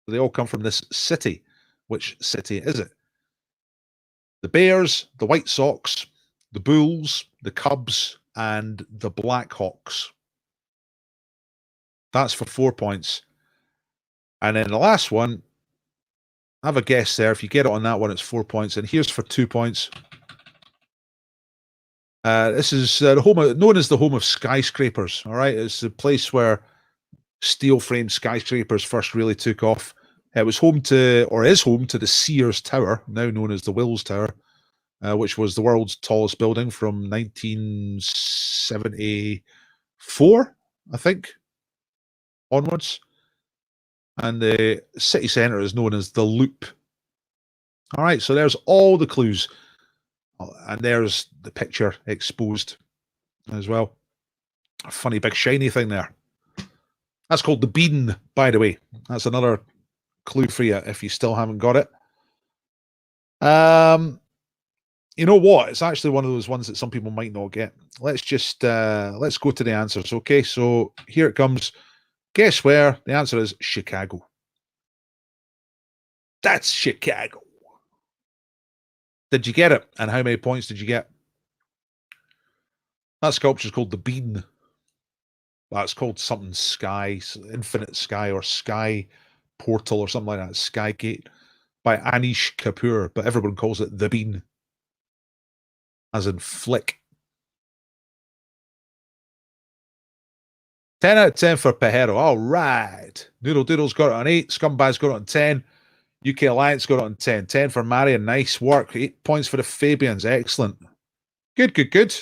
They all come from this city. Which city is it? The Bears, the White Sox, the Bulls, the Cubs, and the Blackhawks. That's for 4 points. And then the last one, have a guess there. If you get it on that one, it's 4 points. And here's for 2 points. This is the home known as the home of skyscrapers. All right, it's the place where steel framed skyscrapers first really took off. It was home to, or is home to, the Sears Tower, now known as the Wills Tower, which was the world's tallest building from 1974, I think, onwards. And the city centre is known as the Loop. All right, so there's all the clues. And there's the picture exposed as well. A funny big shiny thing there. That's called the Bean, by the way. That's another clue for you if you still haven't got it. You know what? It's actually one of those ones that some people might not get. Let's just let's go to the answers. Okay, so here it comes. Guess where? The answer is Chicago. That's Chicago. Did you get it? And how many points did you get? That sculpture is called the Bean. That's called something Sky, Infinite Sky, or Sky Portal, or something like that. Sky Gate by Anish Kapoor, but everyone calls it the Bean, as in flick. 10 out of 10 for Pajero. All right. Noodle Doodle's got it on 8. Scumbag's got it on 10. UK Alliance got it on 10. 10 for Marion. Nice work. 8 points for the Fabians. Excellent. Good, good, good.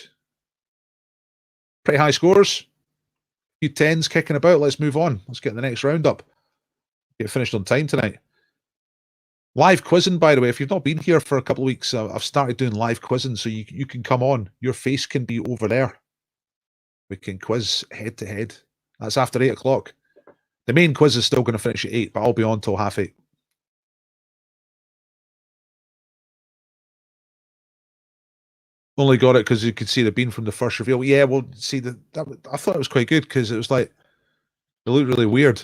Pretty high scores. A few 10s kicking about. Let's move on. Let's get the next round up. Get finished on time tonight. Live quizzing, by the way. If you've not been here for a couple of weeks, I've started doing live quizzing, so you can come on. Your face can be over there. We can quiz head to head. That's after 8 o'clock. The main quiz is still going to finish at 8, but I'll be on till 7:30. Only got it because you could see the bean from the first reveal. Yeah, well, see, I thought it was quite good because it was like, it looked really weird.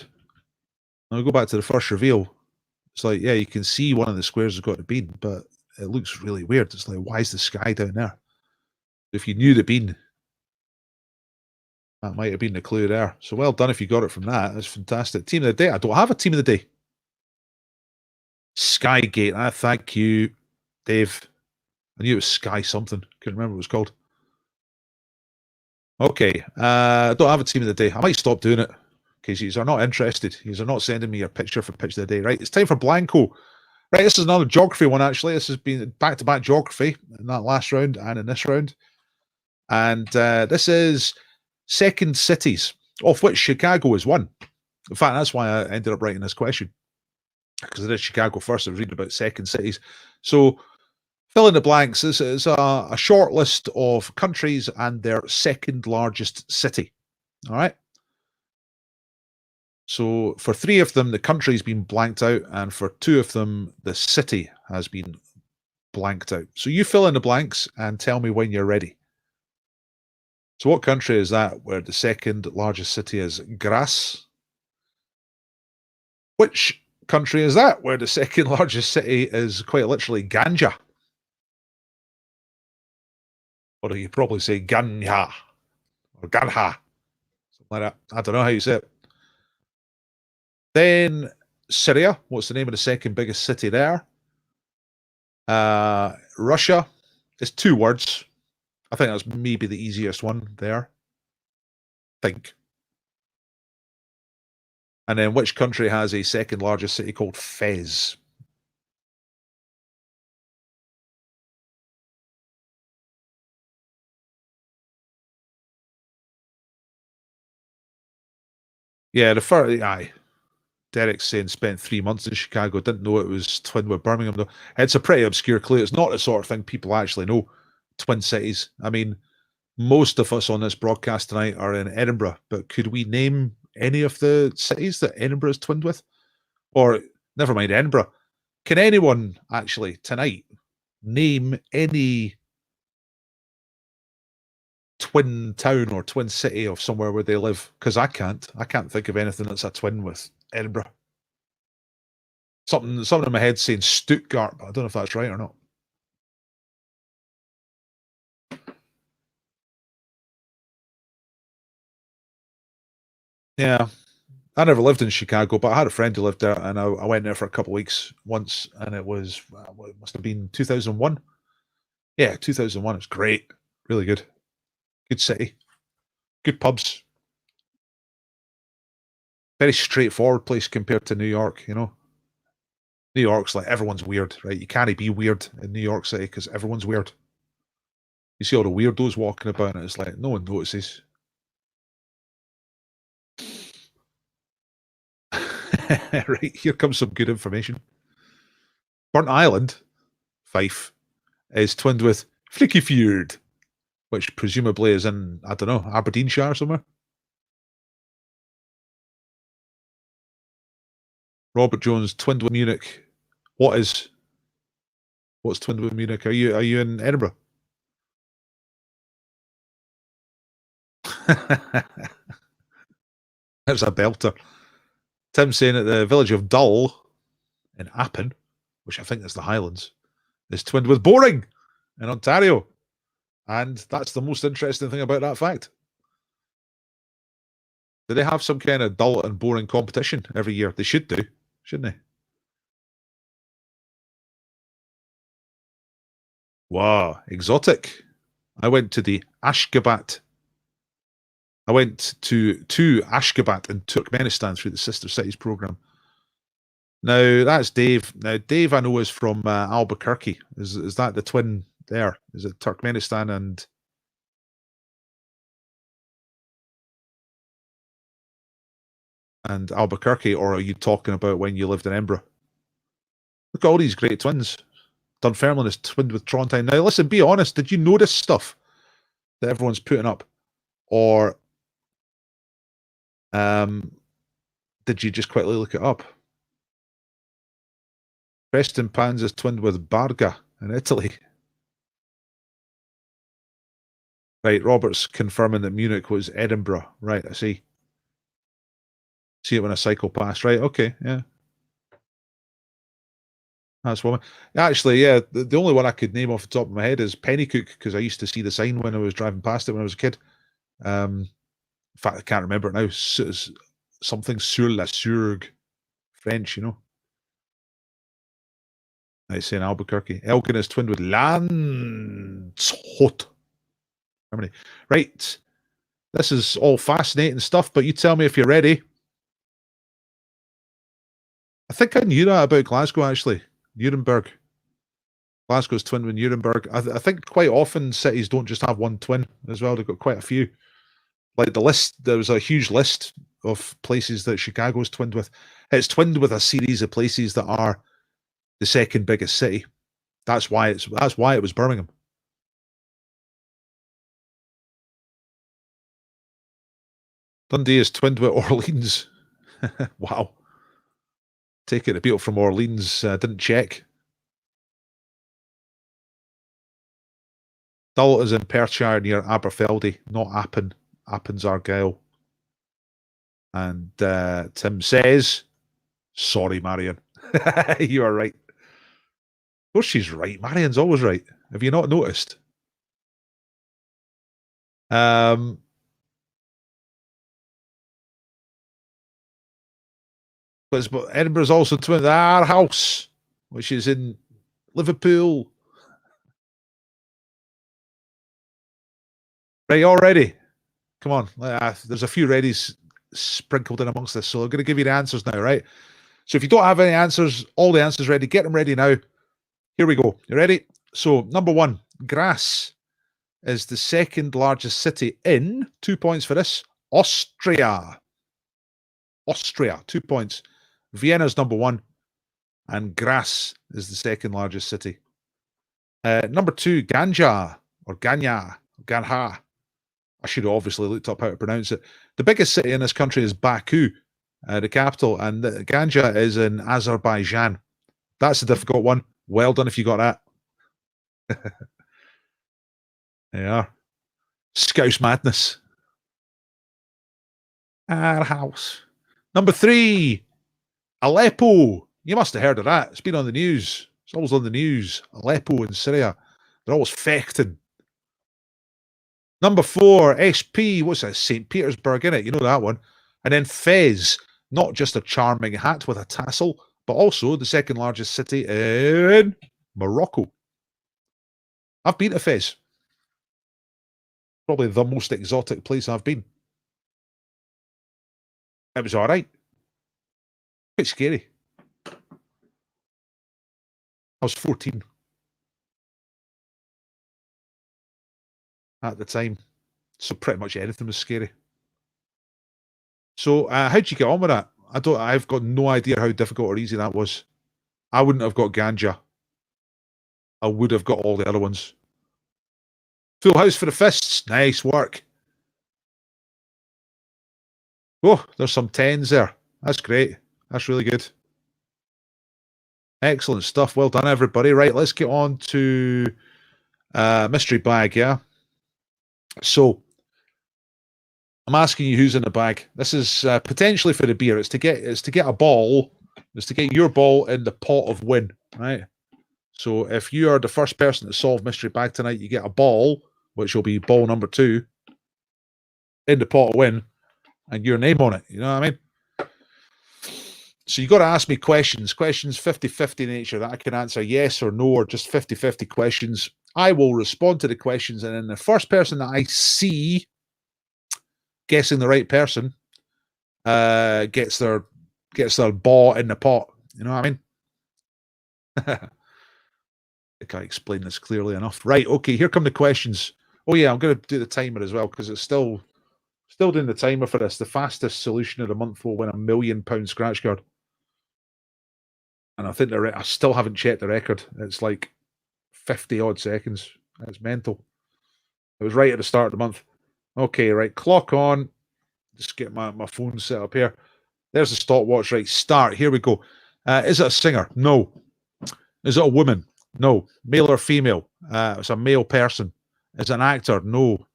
I'll go back to the first reveal. It's like, yeah, you can see one of the squares has got the bean, but it looks really weird. It's like, why is the sky down there? If you knew the bean, that might have been the clue there. So well done if you got it from that. That's fantastic. Team of the day. I don't have a team of the day. Skygate. Thank you, Dave. I knew it was Sky something. Couldn't remember what it was called. Okay. Don't have a team of the day. I might stop doing it because you are not interested. You are not sending me your picture for pitch of the day. Right. It's time for Blanco. Right. This is another geography one, actually. This has been back-to-back geography in that last round and in this round. And this is second cities, of which Chicago is one. In fact, that's why I ended up writing this question, because I did Chicago first. I was reading about second cities. So fill in the blanks. This is a short list of countries and their second largest city. All right. So for 3 of them, the country's been blanked out, and for 2 of them, the city has been blanked out. So you fill in the blanks and tell me when you're ready. So what country is that where the second largest city is Graz? Which country is that where the second largest city is quite literally Ganja? Or you probably say Ganya or Ganha, something like that. I don't know how you say it. Then Syria. What's the name of the second biggest city there? Russia. It's 2 words. I think that's maybe the easiest one there. Think. And then which country has a second largest city called Fez? Yeah, the first, aye. Derek's saying spent 3 months in Chicago. Didn't know it was twinned with Birmingham, though. It's a pretty obscure clue. It's not the sort of thing people actually know. Twin cities. I mean, most of us on this broadcast tonight are in Edinburgh, but could we name any of the cities that Edinburgh is twinned with? Or, never mind Edinburgh. Can anyone actually tonight name any twin town or twin city of somewhere where they live? Because I can't. I can't think of anything that's a twin with Edinburgh. Something in my head saying Stuttgart, but I don't know if that's right or not. Yeah, I never lived in Chicago, but I had a friend who lived there, and I went there for a couple of weeks once, and it was, it must have been 2001. Yeah, 2001. It's great. Really good. Good city. Good pubs. Very straightforward place compared to New York, you know. New York's like everyone's weird, right? You can't be weird in New York City because everyone's weird. You see all the weirdos walking about, and it's like no one notices. Right, here comes some good information. Burnt Island, Fife, is twinned with Flickyfjord, which presumably is in, I don't know, Aberdeenshire somewhere. Robert Jones, twinned with Munich. What's twinned with Munich? Are you in Edinburgh? There's a belter. Tim saying that the village of Dull in Appin, which I think is the Highlands, is twinned with Boring in Ontario. And that's the most interesting thing about that fact. Do they have some kind of dull and boring competition every year? They should do, shouldn't they? Wow, exotic. I went to Ashgabat Ashgabat in Turkmenistan through the Sister Cities program. Now that's Dave. Now Dave, I know, is from Albuquerque. Is that the twin there? Is it Turkmenistan and Albuquerque, or are you talking about when you lived in Edinburgh? Look at all these great twins. Dunfermline is twinned with Trondheim. Now listen, be honest. Did you notice stuff that everyone's putting up, or did you just quickly look it up? Preston Pans is twinned with Barga in Italy. Right, Robert's confirming that Munich was Edinburgh. Right, I see. See it when I cycle past. Right, okay, yeah. That's one. Actually, yeah, the only one I could name off the top of my head is Pennycook, because I used to see the sign when I was driving past it when I was a kid. In fact, I can't remember it now. Something sur la Surgue, French, you know. I say in Albuquerque. Elgin is twinned with Landshut, Germany. Right. This is all fascinating stuff, but you tell me if you're ready. I think I knew that about Glasgow, actually. Nuremberg. Glasgow's twinned with Nuremberg. I think quite often cities don't just have one twin as well. They've got quite a few. Like the list, there was a huge list of places that Chicago's twinned with. It's twinned with a series of places that are the second biggest city. That's why it was Birmingham. Dundee is twinned with Orleans. Wow. Taking the people from Orleans, didn't check. Dull is in Perthshire near Aberfeldy, not Appin. Appin's Argyll. And Tim says, sorry, Marion. You are right. Of course she's right. Marion's always right. Have you not noticed? But Edinburgh's also twin with our house, which is in Liverpool. Right, already. Come on. There's a few readies sprinkled in amongst this, so I'm going to give you the answers now, right? So if you don't have any answers, all the answers ready, get them ready now. Here we go. You ready? So, number one, Graz is the second largest city in, 2 points for this, Austria. Austria, 2 points. Vienna's number one, and Graz is the second largest city. Number two, Ganja, or Ganya, Ganha. I should have obviously looked up how to pronounce it. The biggest city in this country is Baku, the capital, and Ganja is in Azerbaijan. That's a difficult one. Well done if you got that. There you are. Scouse madness. Our house. Number three, Aleppo. You must have heard of that. It's been on the news. It's always on the news. Aleppo in Syria. They're always fechting. Number four, SP. What's that? St. Petersburg, innit? You know that one. And then Fez. Not just a charming hat with a tassel, but also the second largest city in Morocco. I've been to Fez. Probably the most exotic place I've been. It was all right. Quite scary. I was 14 at the time, so pretty much anything was scary. So, how'd you get on with that? I've got no idea how difficult or easy that was. I wouldn't have got ganja. I would have got all the other ones. Full house for the fists. Nice work. Oh, there's some 10s there. That's great. That's really good. Excellent stuff. Well done, everybody. Right, let's get on to mystery bag, yeah? So, I'm asking you who's in the bag. This is potentially for the beer. It's to get a ball. It's to get your ball in the pot of win, right? So if you are the first person to solve mystery bag tonight, you get a ball, which will be ball number 2, in the pot of win, and your name on it. You know what I mean? So you got to ask me questions 50-50 nature that I can answer yes or no, or just 50-50 questions. I will respond to the questions, and then the first person that I see guessing the right person gets their ball in the pot. You know what I mean? I can't explain this clearly enough. Right, okay, here come the questions. Oh yeah, I'm going to do the timer as well, because it's still doing the timer for this. The fastest solution of the month will win £1 million scratch card. And I think I still haven't checked the record. It's like 50 odd seconds. It's mental. It was right at the start of the month. Okay, right, clock on. Just get my phone set up here. There's the stopwatch. Right, start. Here we go. Is it a singer? No. Is it a woman? No. Male or female? It's a male person. Is it an actor? No.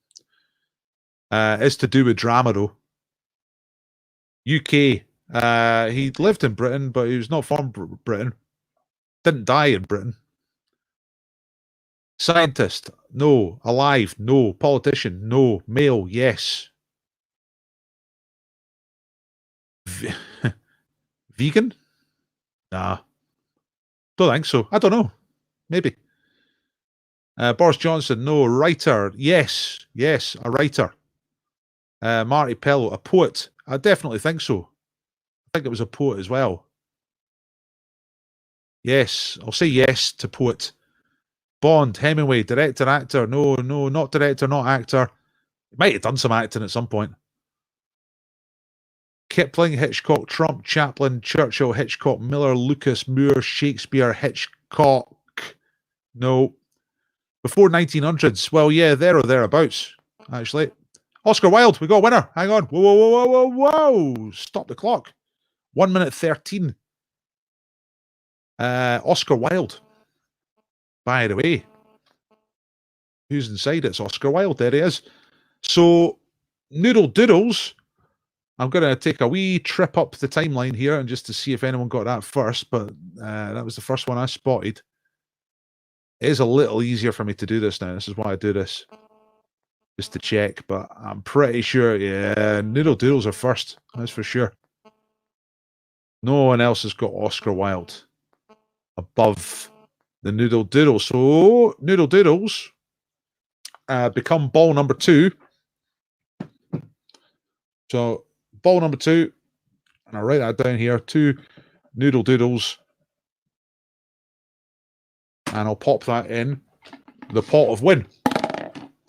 It's to do with drama, though. UK. He lived in Britain, but he was not from Britain. Didn't die in Britain. Scientist? No. Alive? No. Politician? No. Male? Yes. Vegan? Nah. Don't think so. I don't know. Maybe. Boris Johnson? No. Writer? Yes. Yes, a writer. Marty Pello? A poet? I definitely think so. I think it was a poet as well. Yes. I'll say yes to poet. Bond? Hemingway? Director? Actor? No, not director, not actor. He might have done some acting at some point. Kipling, Hitchcock, Trump, Chaplin, Churchill, Hitchcock, Miller, Lucas, Moore, Shakespeare, Hitchcock. No. Before 1900s. Well, yeah, there or thereabouts, actually. Oscar Wilde, we got a winner. Hang on. Whoa, whoa, whoa, whoa, whoa. Stop the clock. 1 minute 13. Oscar Wilde. By the way. Who's inside? It's Oscar Wilde. There he is. So, Noodle Doodles. I'm going to take a wee trip up the timeline here and just to see if anyone got that first, but that was the first one I spotted. It is a little easier for me to do this now. This is why I do this. Just to check, but I'm pretty sure, yeah, Noodle Doodles are first. That's for sure. No one else has got Oscar Wilde above the Noodle Doodles. So, Noodle Doodles become ball number 2. So, ball number 2, and I'll write that down here, 2 Noodle Doodles, and I'll pop that in the pot of win.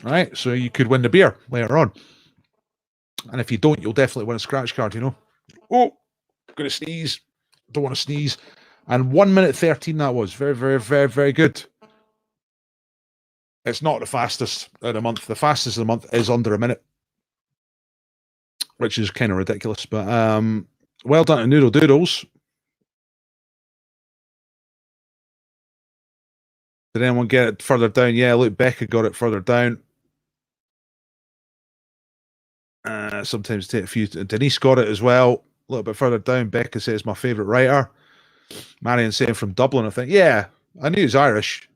Right, so you could win the beer later on. And if you don't, you'll definitely win a scratch card, you know. Oh, gonna sneeze. Don't want to sneeze. And 1 minute 13 that was. Very, very, very, very good. It's not the fastest of the month. The fastest of the month is under a minute, which is kind of ridiculous. But well done to Noodle Doodles. Did anyone get it further down? Yeah, look, Becca got it further down. Sometimes take a few. Denise got it as well. A little bit further down. Becca says my favourite writer. Marion saying from Dublin, I think. Yeah, I knew he was Irish.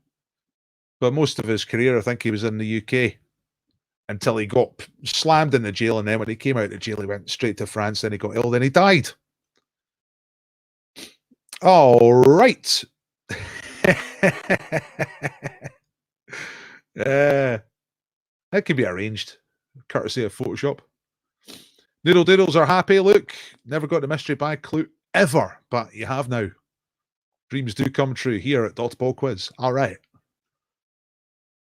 But most of his career, I think he was in the UK. Until he got slammed in the jail, and then when he came out of the jail, he went straight to France, then he got ill, then he died. All right. That could be arranged, courtesy of Photoshop. Noodle Doodles are happy. Look, never got the mystery bag clue ever, but you have now. Dreams do come true here at Dotball Quiz. All right.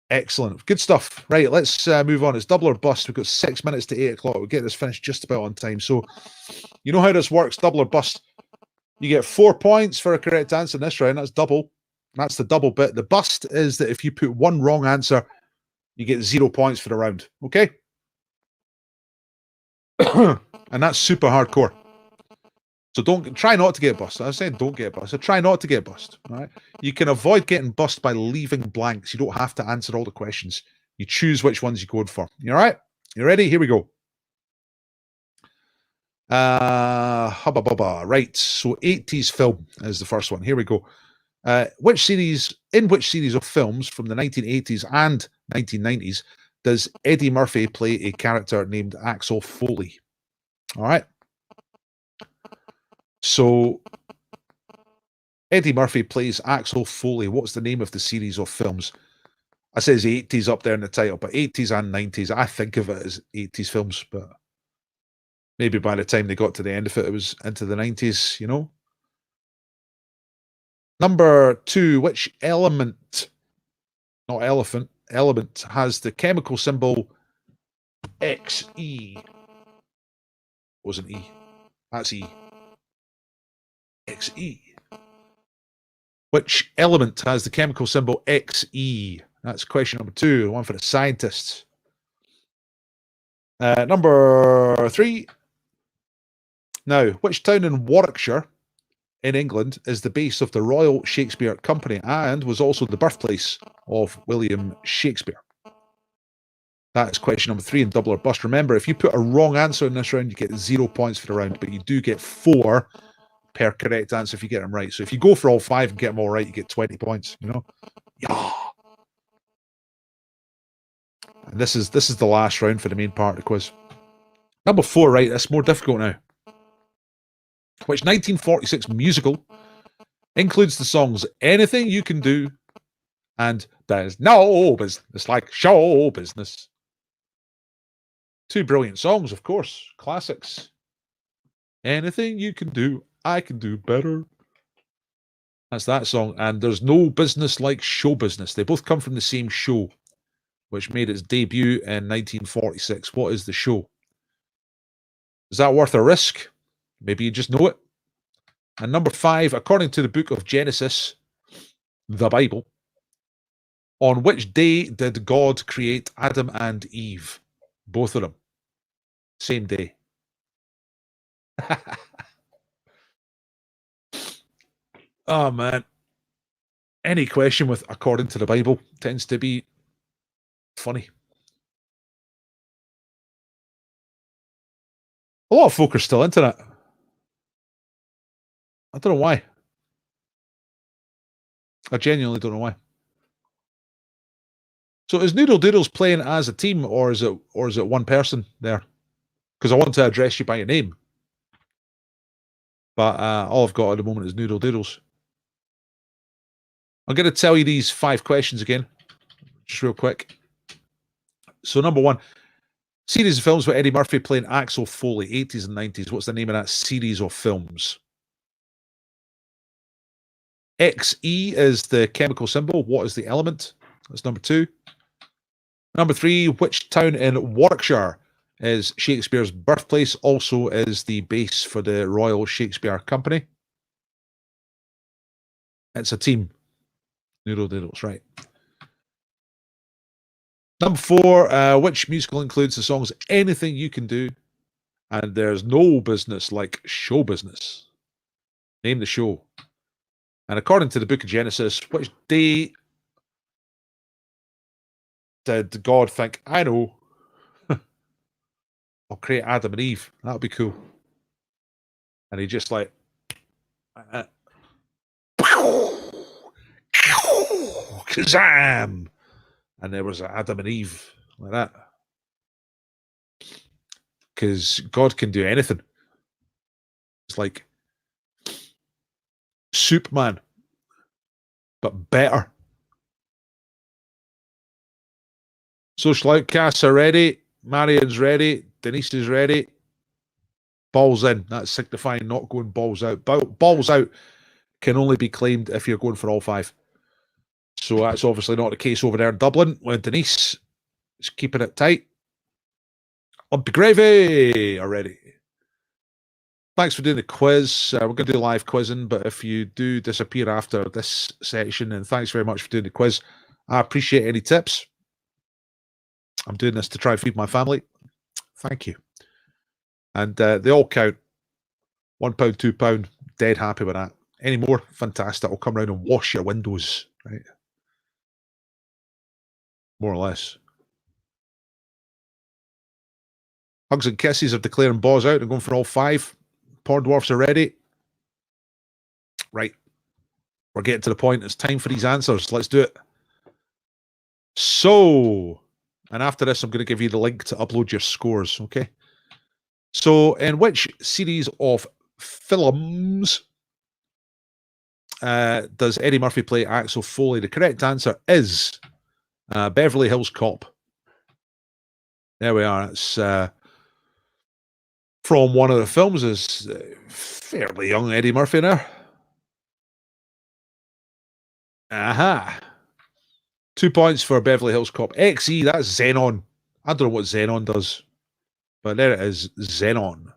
Excellent. Good stuff. Right, let's move on. It's double or bust. We've got 6 minutes to 8 o'clock. We'll get this finished just about on time. So, you know how this works, double or bust. You get 4 points for a correct answer in this round. That's double. That's the double bit. The bust is that if you put one wrong answer, you get 0 points for the round. Okay? And that's super hardcore. So try not to get bust. I was saying don't get bust. So try not to get bust. All right. You can avoid getting bust by leaving blanks. You don't have to answer all the questions. You choose which ones you're going for. You all right? You ready? Here we go. Right. So 80s film is the first one. Here we go. In which series of films from the 1980s and 1990s does Eddie Murphy play a character named Axel Foley? All right. So, Eddie Murphy plays Axel Foley. What's the name of the series of films? I says 80s up there in the title, but 80s and 90s. I think of it as 80s films, but maybe by the time they got to the end of it, it was into the 90s, you know? Number 2, which element, not elephant, element has the chemical symbol XE? Wasn't E. That's E. XE. Which element has the chemical symbol XE? That's question number 2, one for the scientists. Number 3. Now, which town in Warwickshire, in England, is the base of the Royal Shakespeare Company and was also the birthplace of William Shakespeare? That is question number 3 in double or bust. Remember, if you put a wrong answer in this round, you get 0 points for the round, but you do get 4 per correct answer if you get them right. So if you go for all 5 and get them all right, you get 20 points, you know? Yeah. And this is the last round for the main part of the quiz. Number 4, right, that's more difficult now. Which 1946 musical includes the songs Anything You Can Do and There's No Business Like Show Business? 2 brilliant songs, of course. Classics. Anything you can do, I can do better. That's that song. And There's No Business Like Show Business. They both come from the same show, which made its debut in 1946. What is the show? Is that worth a risk? Maybe you just know it. And number 5, according to the book of Genesis, the Bible, on which day did God create Adam and Eve? Both of them. Same day. Oh, man. Any question with according to the Bible tends to be funny. A lot of folk are still into that. I don't know why. I genuinely don't know why. So is Noodle Doodles playing as a team, or is it one person there? Because I want to address you by your name. But all I've got at the moment is Noodle Doodles. I'm going to tell you these 5 questions again, just real quick. So number 1, series of films with Eddie Murphy playing Axel Foley, 80s and 90s. What's the name of that series of films? XE is the chemical symbol. What is the element? That's number 2. Number 3, which town in Warwickshire is Shakespeare's birthplace, also is the base for the Royal Shakespeare Company? It's a team. Noodle Doodles, right. Number 4, which musical includes the songs Anything You Can Do and There's No Business Like Show Business? Name the show. And according to the book of Genesis, which day did God think, I know, I'll create Adam and Eve. That'll be cool. And he just like, Kazam! And there was Adam and Eve like that. Because God can do anything. It's like Superman, but better. Social outcasts are ready. Marion's ready. Denise is ready. Balls in. That's signifying not going balls out. Balls out can only be claimed if you're going for all 5. So that's obviously not the case over there in Dublin, when Denise is keeping it tight. Lumpy gravy already. Thanks for doing the quiz. We're going to do live quizzing, but if you do disappear after this section, and thanks very much for doing the quiz. I appreciate any tips. I'm doing this to try and feed my family. Thank you. And they all count. £1, £2, dead happy with that. Any more? Fantastic. I'll come round and wash your windows, right? More or less. Hugs and kisses are declaring balls out and going for all 5. Porn dwarfs are ready. Right. We're getting to the point. It's time for these answers. Let's do it. So, and after this, I'm going to give you the link to upload your scores, okay? So, in which series of films does Eddie Murphy play Axel Foley? The correct answer is Beverly Hills Cop. There we are. It's from one of the films. Is fairly young Eddie Murphy there. Aha. 2 points for Beverly Hills Cop. XE, that's Xenon. I don't know what Xenon does, but there it is, Xenon.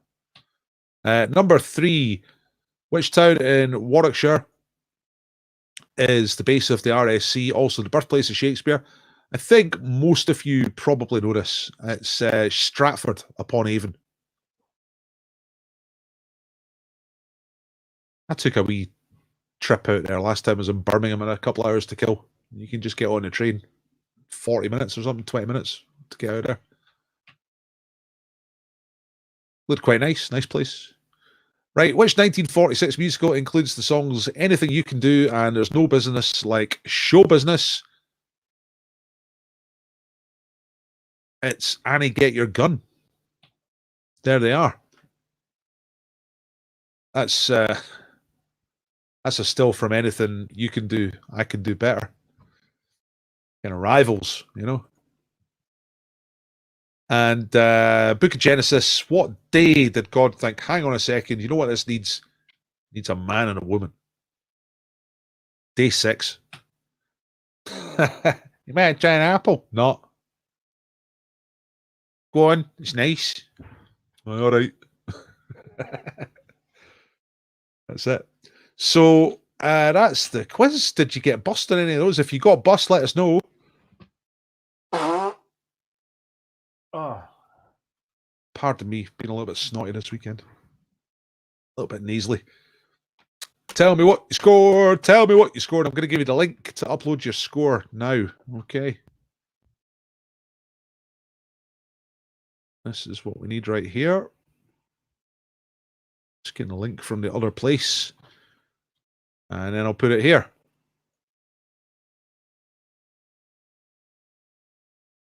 Number 3, which town in Warwickshire is the base of the RSC, also the birthplace of Shakespeare? I think most of you probably know this. It's Stratford upon Avon. I took a wee trip out there. Last time I was in Birmingham and a couple of hours to kill. You can just get on the train. 40 minutes or something, 20 minutes to get out there. Looked quite nice. Nice place. Right, which 1946 musical includes the songs Anything You Can Do and There's No Business Like Show Business? It's Annie, Get Your Gun. There they are. That's a still from Anything You Can Do, I Can Do Better. Kind of rivals, you know. And Book of Genesis, what day did God think, hang on a second, you know what this needs? It needs a man and a woman. Day 6. You might try an apple. Not. Go on, it's nice. All right. That's it. So that's the quiz. Did you get bust on any of those? If you got bust, let us know. Oh. Pardon me, being a little bit snotty this weekend. A little bit nasally. Tell me what you scored. Tell me what you scored. I'm going to give you the link to upload your score now. Okay. This is what we need right here. Just getting a link from the other place. And then I'll put it here.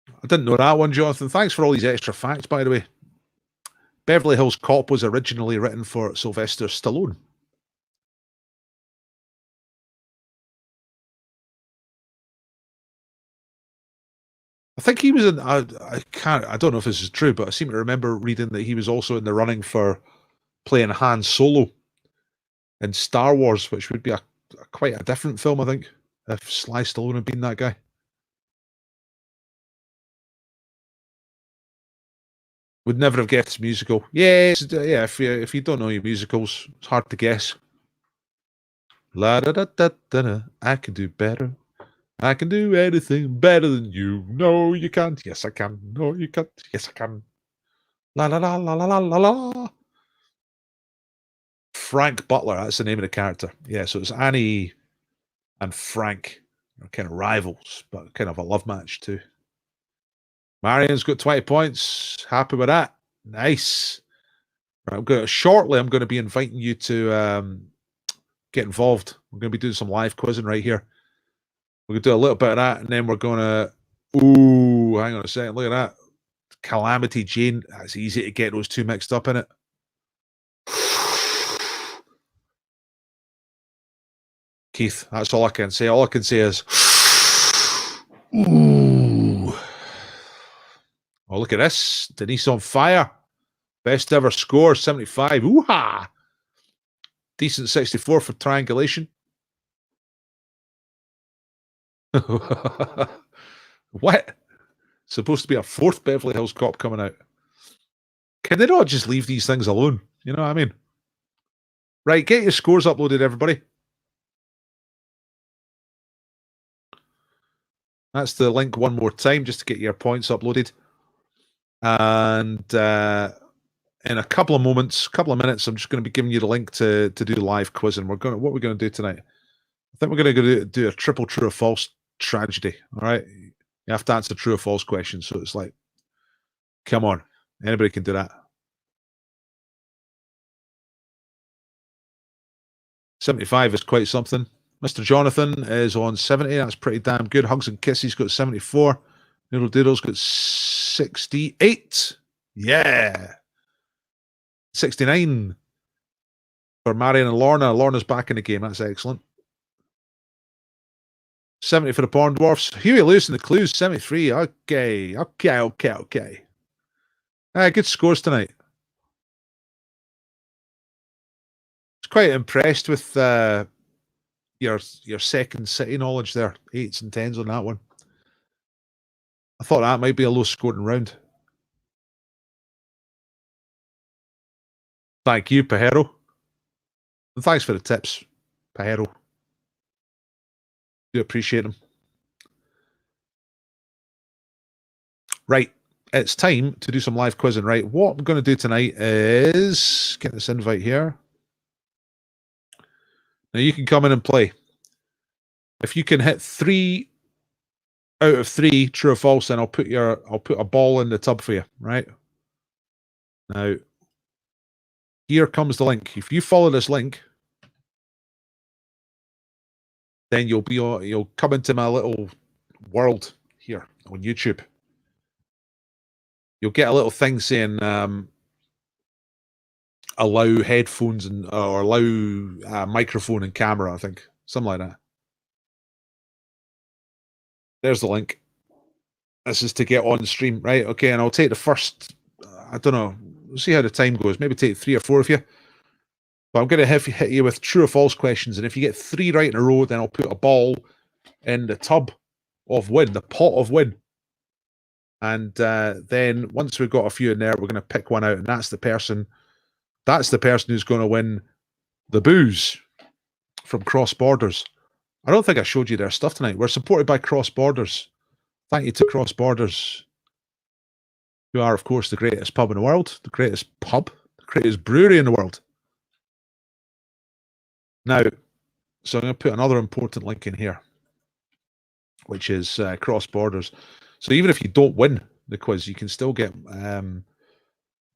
I didn't know that one, Jonathan. Thanks for all these extra facts, by the way. Beverly Hills Cop was originally written for Sylvester Stallone. I think he was in. I don't know if this is true, but I seem to remember reading that he was also in the running for playing Han Solo in Star Wars, which would be quite a different film, I think, if Sly Stallone had been that guy. Would never have guessed musical. Yes, yeah. If you don't know your musicals, it's hard to guess. La da da da da da. I can do better. I can do anything better than you. No, you can't. Yes, I can. No, you can't. Yes, I can. La la la la la la la. Frank Butler. That's the name of the character. Yeah, so it's Annie and Frank. They're kind of rivals, but kind of a love match too. Marion's got 20 points. Happy with that. Nice. Right, shortly, I'm going to be inviting you to get involved. We're going to be doing some live quizzing right here. We're going to do a little bit of that, and then we're going to... Ooh, hang on a second. Look at that. Calamity Jane. That's easy to get those two mixed up in it. Keith, that's all I can say. All I can say is... Ooh. Oh, look at this. Denise on fire. Best ever score, 75. Ooh-ha! Decent 64 for triangulation. What? Supposed to be a fourth Beverly Hills Cop coming out. Can they not just leave these things alone? You know what I mean? Right, get your scores uploaded, everybody. That's the link one more time, just to get your points uploaded. And in a couple of moments, couple of minutes, I'm just going to be giving you the link to do live quiz. And what we're going to do tonight? I think we're going to do a triple true or false tragedy. All right, you have to answer true or false questions. So it's like, come on, anybody can do that. 75 is quite something. Mr. Jonathan is on 70. That's pretty damn good. Hugs and Kisses got 74. Noodle Doodle's got 68. Yeah. 69 for Marion and Lorna. Lorna's back in the game. That's excellent. 70 for the Porn Dwarfs. Huey Lewis and the Clues, 73. Okay. Good scores tonight. I was quite impressed with your Second City knowledge there. 8s and 10s on that one. I thought that might be a low scoring round. Thank you, Pajero. And thanks for the tips, Pajero. Do appreciate them. Right, it's time to do some live quizzing. Right, what I'm going to do tonight is get this invite here. Now you can come in and play. If you can hit 3 out of 3 true or false, then I'll put a ball in the tub for you. Right now, here comes the link. If you follow this link, then you'll come into my little world here on YouTube. You'll get a little thing saying allow headphones or allow microphone and camera, I think. Something like that. There's the link. This is to get on the stream, right? Okay, and I'll take the first, I don't know, we'll see how the time goes. Maybe take 3 or 4 of you. But I'm going to hit you with true or false questions. And if you get 3 right in a row, then I'll put a ball in the tub of win, the pot of win. And then once we've got a few in there, we're going to pick one out. And that's the person who's going to win the booze from Cross Borders. I don't think I showed you their stuff tonight. We're supported by Cross Borders. Thank you to Cross Borders, who are, of course, the greatest pub in the world, the greatest brewery in the world. Now, so I'm going to put another important link in here, which is Cross Borders. So even if you don't win the quiz, you can still get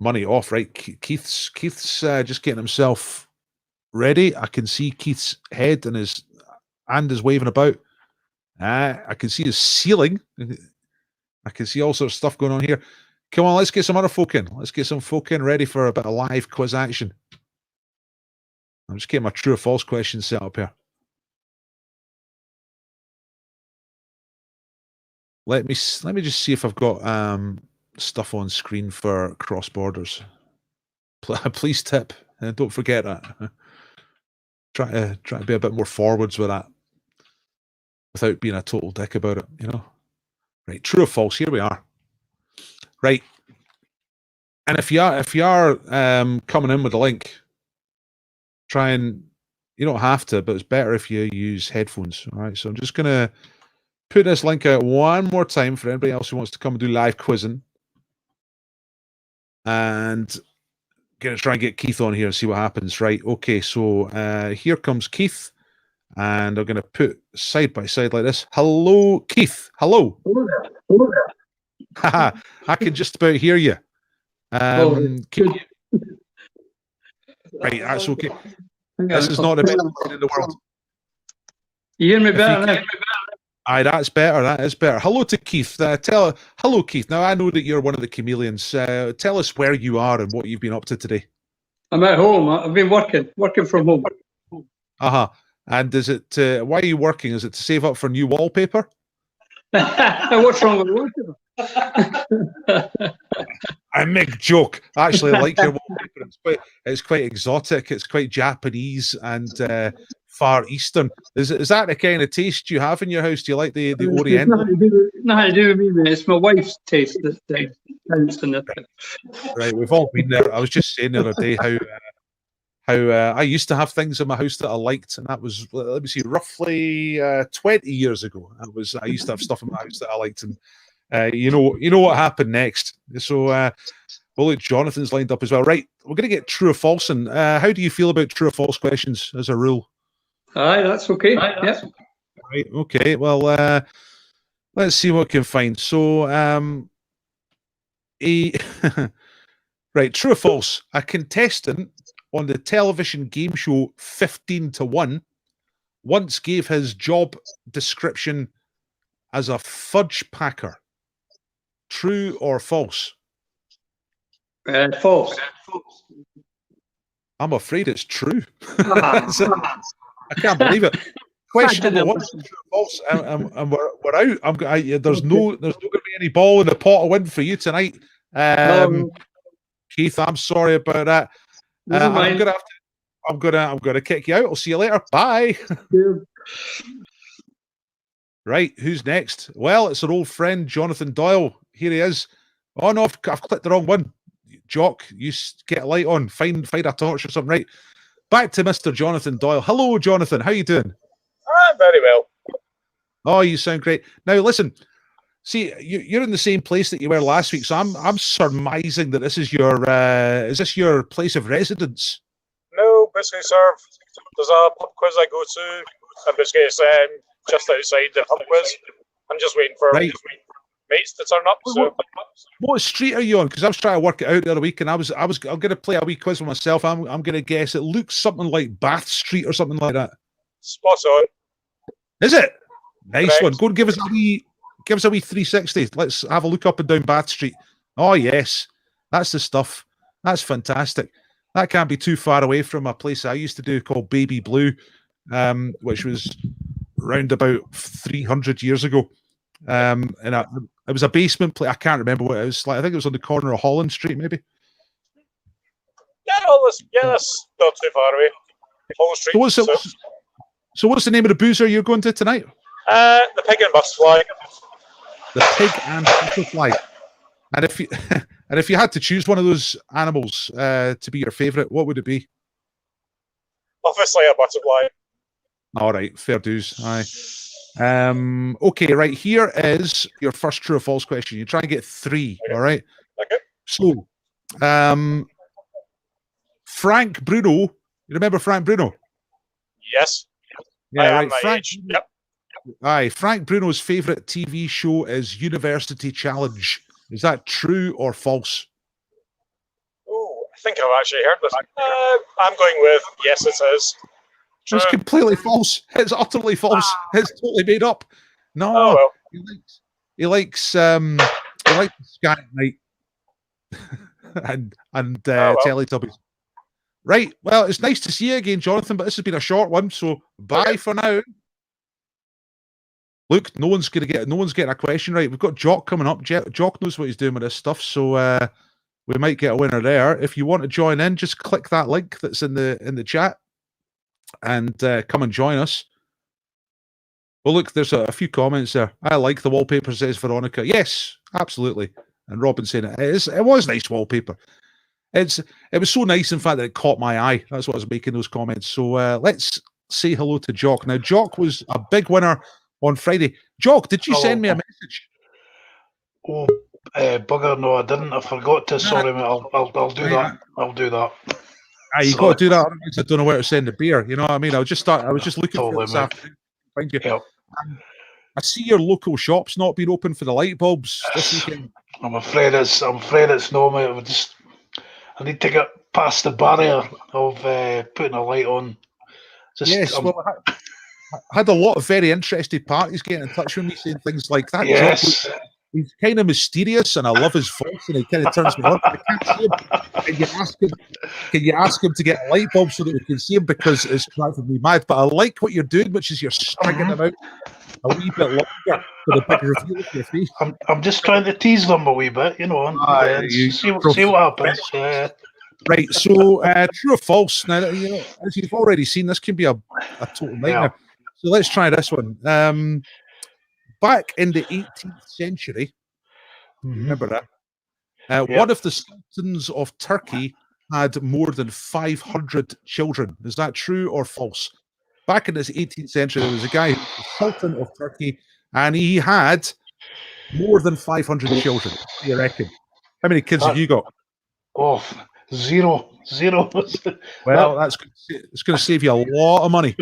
money off, right? Keith's just getting himself ready. I can see Keith's head and his hand is waving about. I can see his ceiling. I can see all sorts of stuff going on here. Come on, let's get some other folk in. Let's get some folk in ready for a bit of live quiz action. I'm just getting my true or false question set up here. Let me just see if I've got stuff on screen for Cross Borders. Please tip, and don't forget that. Try to be a bit more forwards with that, without being a total dick about it. You know, right? True or false? Here we are. Right, and if you are coming in with a link, try and, you don't have to, but it's better if you use headphones. All right, so I'm just gonna put this link out one more time for anybody else who wants to come and do live quizzing, and gonna try and get Keith on here and see what happens. Right, okay, so here comes Keith, and I'm gonna put side by side like this. Hello, Keith. Hello. Hello there. Haha, I can just about hear you. Keith, right, that's okay. This is not the best thing in the world. You hear me better now? Aye, that's better. That is better. Hello to Keith. Hello, Keith. Now, I know that you're one of the chameleons. Tell us where you are and what you've been up to today. I'm at home. I've been working from home. And is it? Why are you working? Is it to save up for new wallpaper? What's wrong with wallpaper? I make joke. I actually like your wallpaper. It's quite exotic. It's quite Japanese and Far Eastern. Is that the kind of taste you have in your house? Do you like the It's Oriental? nothing to do with me, man. It's my wife's taste that counts in it. Right, we've all been there. I was just saying the other day how I used to have things in my house that I liked, and that was, let me see, roughly 20 years ago. I used to have stuff in my house that I liked, and you know what happened next. So, well, look, Jonathan's lined up as well. Right, we're going to get true or false. And how do you feel about true or false questions as a rule? Aye, that's okay. Yeah. Right, okay. Well, let's see what we can find. So, right, true or false? A contestant on the television game show 15 to 1 once gave his job description as a fudge packer. True or false? False. I'm afraid it's true. I can't believe it. Question number one, true or false, and we're out. There's no going to be any ball in the pot of wind for you tonight. Keith, I'm sorry about that. I'm gonna kick you out. I'll see you later. Bye. Right, who's next? Well, it's our old friend Jonathan Doyle. Here he is. Oh no, I've clicked the wrong one. Jock, you get a light on. Find a torch or something. Right. Back to Mr. Jonathan Doyle. Hello, Jonathan. How you doing? I'm very well. Oh, you sound great. Now listen. See, you're in the same place that you were last week, so I'm surmising that this is your place of residence? No, basically, sir, there's a pub quiz I go to, and basically it's just outside the pub quiz. I'm just waiting for mates to turn up. So, what street are you on? Because I was trying to work it out the other week, and I'm going to play a wee quiz with myself. I'm going to guess it looks something like Bath Street or something like that. Spot on. Is it? Nice Correct. one. Go and give us a wee 360. Let's have a look up and down Bath Street. Oh yes, that's the stuff. That's fantastic. That can't be too far away from a place I used to do called Baby Blue, which was round about 300 years ago. And it was a basement place. I can't remember what it was like. I think it was on the corner of Holland Street, maybe. Yeah, that's not too far away. Holland Street. So what's the name of the boozer you're going to tonight? The Pig and Butterfly. The Pig and Butterfly. And if you had to choose one of those animals to be your favourite, what would it be? Obviously a butterfly. All right, fair dues. Aye. Okay, right. Here is your first true or false question. You try and get 3. Okay. All right. Okay. So, Frank Bruno. You remember Frank Bruno? Yes. Yeah, right. Frank. Yep. Aye, Frank Bruno's favourite TV show is University Challenge. Is that true or false? Oh, I think I've actually heard this. I'm going with yes, it is. It's completely false. It's utterly false. It's totally made up. No, well. he likes Sky at Night and Teletubbies. Right. Well, it's nice to see you again, Jonathan. But this has been a short one, so bye for now. Look, no one's getting a question right. We've got Jock coming up. Jock knows what he's doing with this stuff, so we might get a winner there. If you want to join in, just click that link that's in the chat and come and join us. Well, look, there's a few comments there. I like the wallpaper, says Veronica. Yes, absolutely. And Robin saying it was nice wallpaper. It was so nice, in fact, that it caught my eye. That's what I was making those comments. So let's say hello to Jock. Now, Jock was a big winner on Friday. Jock, did you send me a message? Oh, bugger, no, I didn't. I forgot to. Sorry, mate. I'll do that. I'll do that. You got to do that. Otherwise I don't know where to send the beer. You know what I mean? I was just looking for it this afternoon. Find you. Yep. I see your local shop's not been open for the light bulbs this weekend. I'm afraid it's no, mate. I need to get past the barrier of putting a light on. I had a lot of very interested parties getting in touch with me saying things like that. Yes. He's kind of mysterious, and I love his voice, and he kind of turns me on. I can't see him. Can you ask him to get a light bulb so that we can see him, because it's driving me mad? But I like what you're doing, which is you're stringing them out. a wee bit longer for the big reveal of your face. I'm just trying to tease them a wee bit, you know, and see what happens. Right, so true or false? Now, you know, as you've already seen, this can be a total nightmare. So let's try this one. Back in the 18th century, remember that? One of the sultans of Turkey had more than 500 children. Is that true or false? Back in this 18th century, there was a guy who was the Sultan of Turkey, and he had more than 500 children. What do you reckon? How many kids have you got? Oh, zero. Well, it's going to save you a lot of money.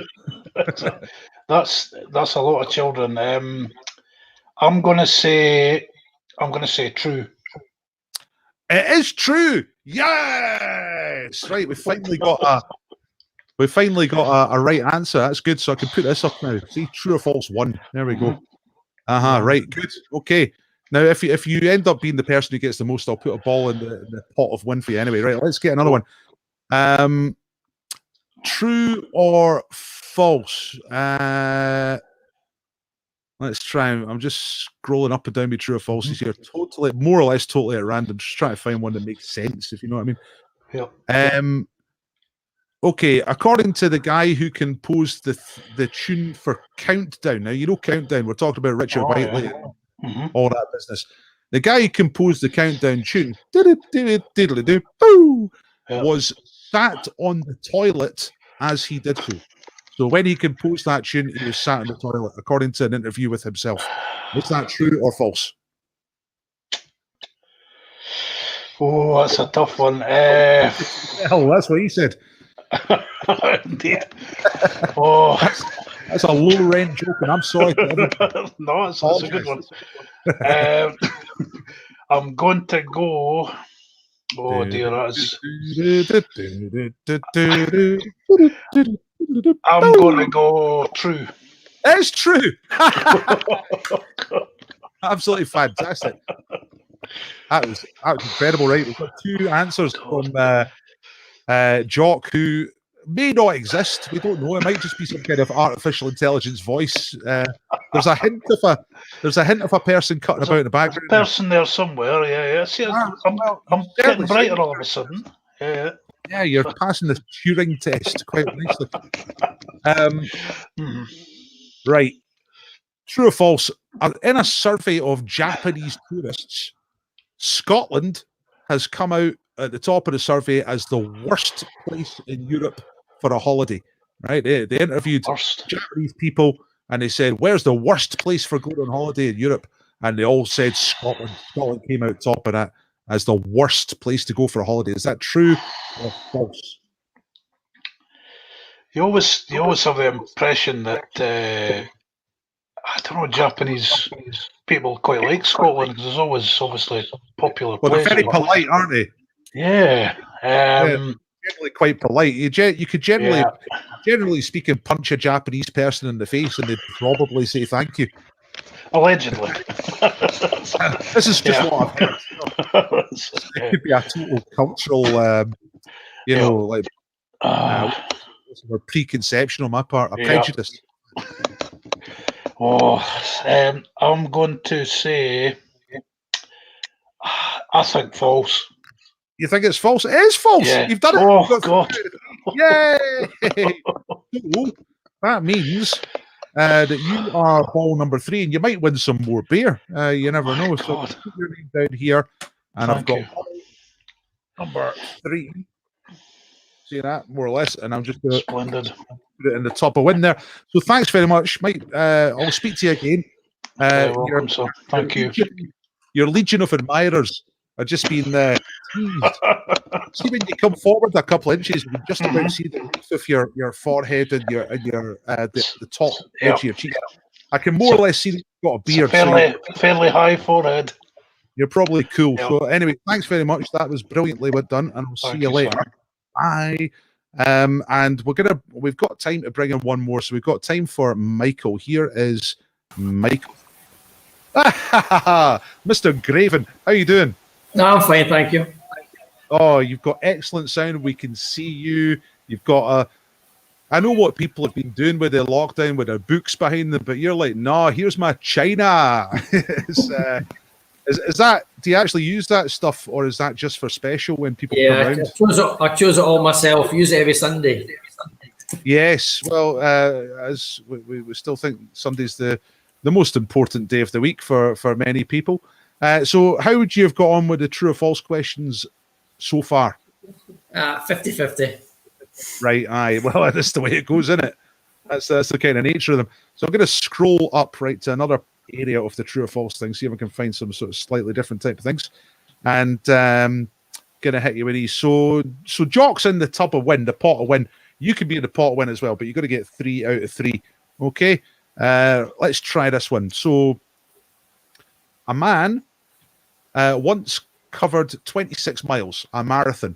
That's a lot of children. I'm going to say true. It is true. Yes. Right. We finally got a right answer. That's good. So I can put this up now. See, true or false 1. There we go. Right. Good. Okay. Now, if you end up being the person who gets the most, I'll put a ball in the pot of win for you anyway. Right. Let's get another one. True or false? Let's try. I'm just scrolling up and down my true or falses here. Totally, more or less, totally at random. Just trying to find one that makes sense, if you know what I mean. Okay. According to the guy who composed the tune for Countdown. Now you know Countdown. We're talking about Richard Whiteley, all that business. The guy who composed the Countdown tune, was sat on the toilet as he did so. So when he composed that tune, he was sat in the toilet, according to an interview with himself. Is that true or false? Oh, that's a tough one. Hell, that's what he said. Indeed. Oh, that's a low rent joke, and I'm sorry. No, that's a good one. I'm going to go. Oh dear, that's. I'm going to go true. It's true. Absolutely fantastic. That was incredible, right? We've got 2 answers from Jock, who may not exist. We don't know. It might just be some kind of artificial intelligence voice. There's a hint of a person cutting about in the background. A person there somewhere. Yeah. See, I'm getting brighter all of a sudden. Yeah. Yeah, you're passing the Turing test quite nicely. Right. True or false? In a survey of Japanese tourists, Scotland has come out at the top of the survey as the worst place in Europe for a holiday. Right? They interviewed Japanese people and they said, "Where's the worst place for going on holiday in Europe?" And they all said Scotland. Scotland came out top of that as the worst place to go for a holiday. Is that true or false? You always have the impression that I don't know, Japanese people quite like Scotland because there's always obviously a popular place. Well, they're very polite, aren't they? Yeah. Generally quite polite. You could generally speaking, punch a Japanese person in the face and they'd probably say thank you. Allegedly. This is just what I've heard. It could be a total cultural, preconception on my part, a prejudice. I'm going to say, I think false. You think it's false? It is false. Yeah. You've done it. Oh, God. Yay! So, that means that you are ball number 3, and you might win some more beer. You never know. So put your name down here, and I've got ball number 3. See that, more or less, and I'm just going to put it in the top of win there. So thanks very much, Mike. I'll speak to you again. Welcome, sir. Thank you. Your legion of admirers are just being teased. See, when you come forward a couple of inches, you can just about see the roof of your forehead and the top edge of your cheek. I can more or less see that you've got a beard. Fairly high forehead. You're probably cool. So anyway, thanks very much. That was brilliantly done, and I'll see you later. Sir. Bye. And we've got time to bring in one more. So we've got time for Michael. Here is Michael. Mr. Graven, how you doing? No, I'm fine, thank you. Oh, you've got excellent sound. We can see you. You've got I know what people have been doing with the lockdown with their books behind them, but you're like, no, here's my China. is that, do you actually use that stuff, or is that just for special when people come Yeah, round? I chose it all myself. Use it every Sunday. Yes, well, as we still think Sunday's the most important day of the week for many people. So how would you have got on with the true or false questions so far? 50-50. Right, aye. Well, that's the way it goes, isn't it? That's the kind of nature of them. So I'm going to scroll up right to another area of the true or false thing, see if I can find some sort of slightly different type of things. And going to hit you with these. So Jock's in the tub of win, the pot of win. You could be in the pot of win as well, but you've got to get 3 out of 3. Okay? Let's try this one. So a man once covered 26 miles, a marathon,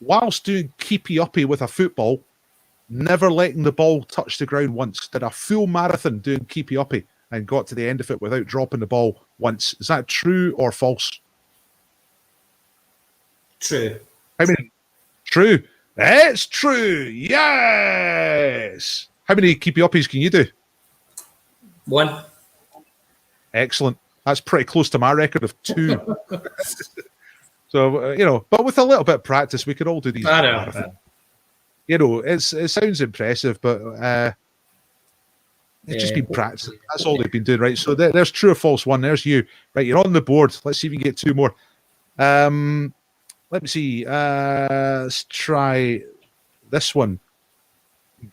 whilst doing keepy-uppy with a football, never letting the ball touch the ground once. Did a full marathon doing keepy-uppy and got to the end of it without dropping the ball once. Is that true or false? True. How many? True. It's true. Yes. How many keepy-uppies can you do? 1. Excellent. That's pretty close to my record of 2. So, but with a little bit of practice, we could all do these. I know. It sounds impressive, but it's just been practicing. That's all they've been doing, right? So there's true or false 1. There's you. Right, you're on the board. Let's see if you can get 2 more. Let me see. Let's try this one.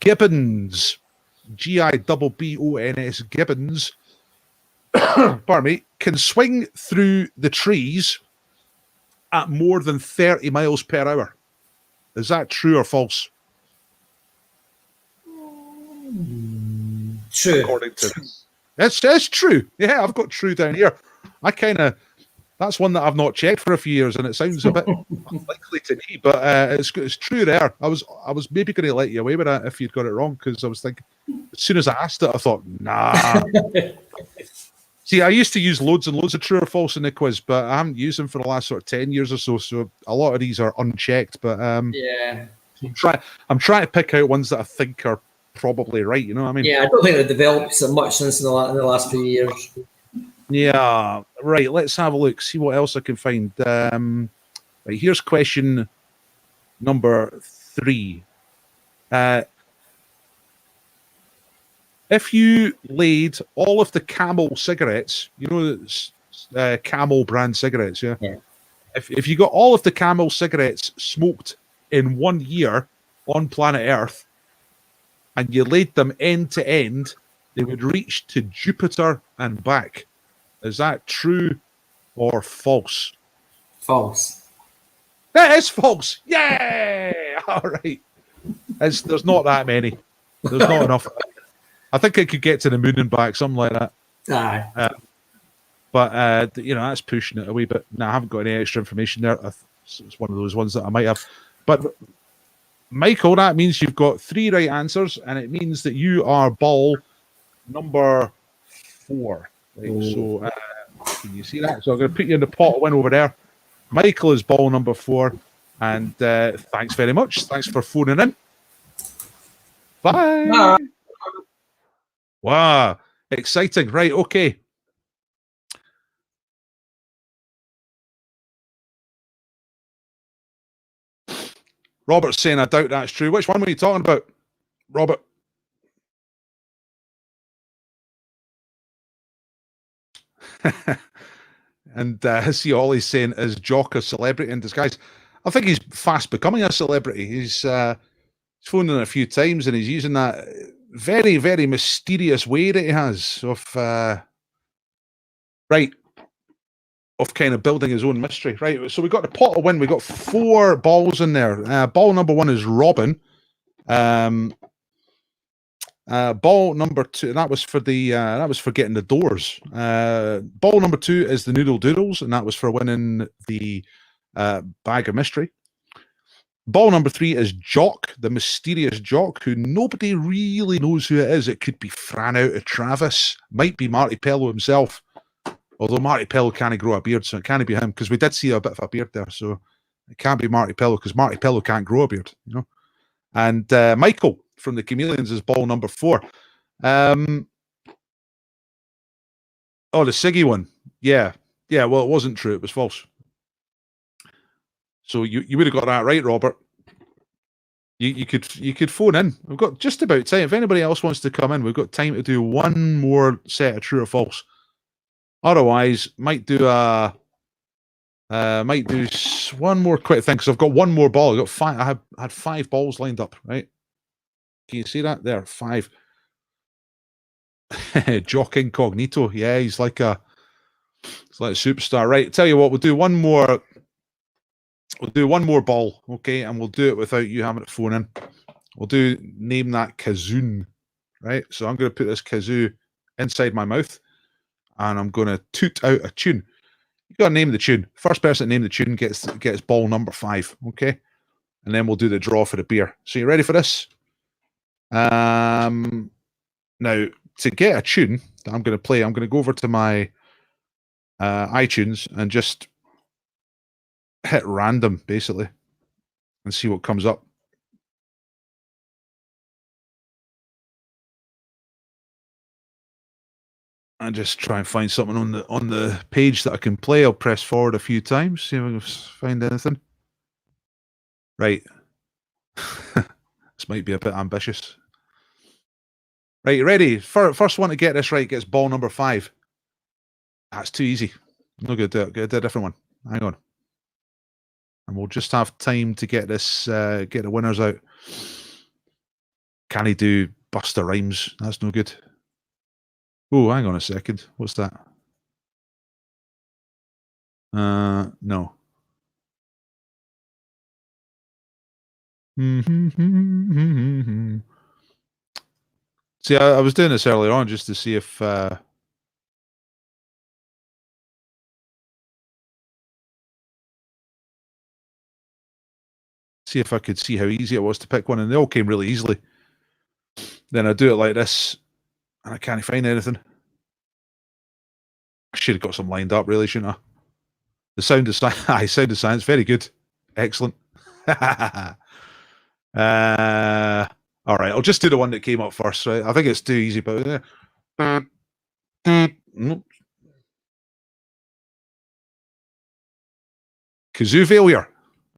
Gibbons. Gibbons. Gibbons. Pardon me. Can swing through the trees at more than 30 miles per hour. Is that true or false? True. According to it's true. Yeah, I've got true down here. That's one that I've not checked for a few years, and it sounds a bit unlikely to me, but it's true there. I was maybe going to let you away with that if you'd got it wrong, because I was thinking, as soon as I asked it, I thought, nah. See, I used to use loads and loads of true or false in the quiz, but I haven't used them for the last sort of 10 years or so. So a lot of these are unchecked. But yeah, I'm trying to pick out ones that I think are probably right. You know what I mean? Yeah, I don't think they've developed so much since in the last few years. Yeah, right. Let's have a look. See what else I can find. Right, here's question number 3. If you laid all of the Camel cigarettes, Camel brand cigarettes, yeah? If you got all of the Camel cigarettes smoked in 1 year on planet Earth, and you laid them end to end, they would reach to Jupiter and back. Is that true or false? False. That is false. Yay! All right. There's not that many. There's not enough. I think it could get to the moon and back, something like that. Aye. But that's pushing it a wee bit. Now, I haven't got any extra information there. It's one of those ones that I might have. But Michael, that means you've got 3 right answers, and it means that you are ball number 4. Right, so can you see that? So I'm going to put you in the pot of win over there. Michael is ball number 4, and thanks very much. Thanks for phoning in. Bye. Bye. Wow, exciting. Right, okay. Robert's saying, I doubt that's true. Which one were you talking about, Robert? And I see Ollie's saying, is Jock a celebrity in disguise? I think he's fast becoming a celebrity. He's phoned in a few times, and he's using that very, very mysterious way that he has of kind of building his own mystery. Right. So we got the pot of win. We got 4 balls in there. Ball number 1 is Robin. Ball number 2, that was for getting the doors. Ball number 2 is the Noodle Doodles, and that was for winning the bag of mystery. Ball number 3 is Jock, the mysterious Jock, who nobody really knows who it is. It could be Fran out of Travis, might be Marty Pello himself. Although Marty Pello can't grow a beard, so it can't be him, because we did see a bit of a beard there. So it can't be Marty Pello, because Marty Pello can't grow a beard, And Michael, from the Chameleons is ball number 4. Oh, the Siggy one. Yeah. Yeah, well, it wasn't true. It was false. So you would have got that right, Robert. You could phone in. We've got just about time. If anybody else wants to come in, we've got time to do one more set of true or false. Otherwise, might do one more quick thing because I've got one more ball. I got 5. I had 5 balls lined up. Right? Can you see that? There, 5. Jock Incognito. Yeah, he's like a superstar. Right. Tell you what, we'll do one more. We'll do one more ball, okay, and we'll do it without you having to phone in. We'll do name that kazoo, right? So I'm going to put this kazoo inside my mouth, and I'm going to toot out a tune. You got to name the tune. First person to name the tune gets ball number 5, okay? And then we'll do the draw for the beer. So you ready for this? Now to get a tune that I'm going to play, I'm going to go over to my iTunes and just hit random basically and see what comes up. And just try and find something on the page that I can play. I'll press forward a few times, see if I can find anything. Right. This might be a bit ambitious. Right, you ready? First one to get this right gets ball number 5. That's too easy. I'm not going to do it. Going to do a different one. Hang on. And we'll just have time to get this, get the winners out. Can he do Buster Rhymes? That's no good. Oh, hang on a second. What's that? No. See, I was doing this earlier on just to see if I could see how easy it was to pick one, and they all came really easily. Then I do it like this, and I can't find anything. I should have got some lined up, really, shouldn't I? The Sound of Science, Sound of Science, very good, excellent. All right, I'll just do the one that came up first. Right, I think it's too easy, but kazoo failure.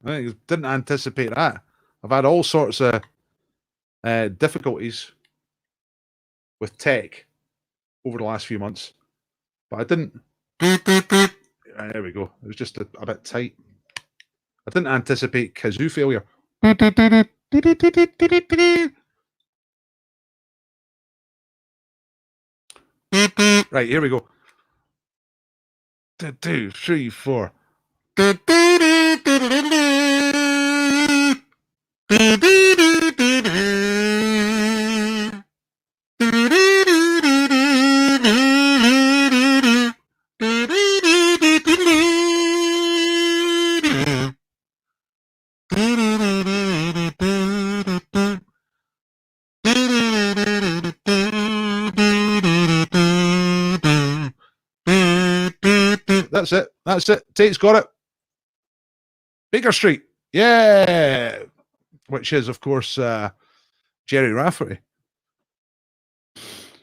I didn't anticipate that. I've had all sorts of difficulties with tech over the last few months, but I didn't. There we go. It was just a bit tight. I didn't anticipate kazoo failure. Right, here we go. 2, 3, 4. That's it. That's it. Tate's got it. Baker Street. Yeah. Which is, of course, Jerry Rafferty.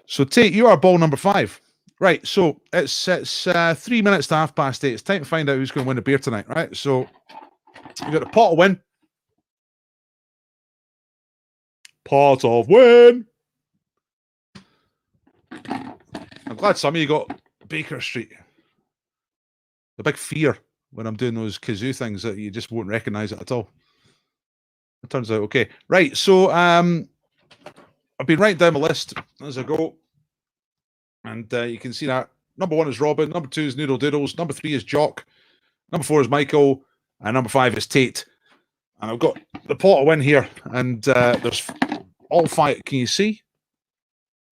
So, Tate, you are ball number 5. Right. So, it's 3 minutes to 8:30. It's time to find out who's going to win the beer tonight, right? So, you got a pot of win. Pot of win. I'm glad some of you got Baker Street. The big fear when I'm doing those kazoo things that you just won't recognize it at all. It turns out okay. Right, so I've been writing down my list as I go. And you can see that number 1 is Robin, number 2 is Noodle Doodles, number 3 is Jock, number 4 is Michael, and number 5 is Tate. And I've got the pot of win here, and there's all 5. Can you see?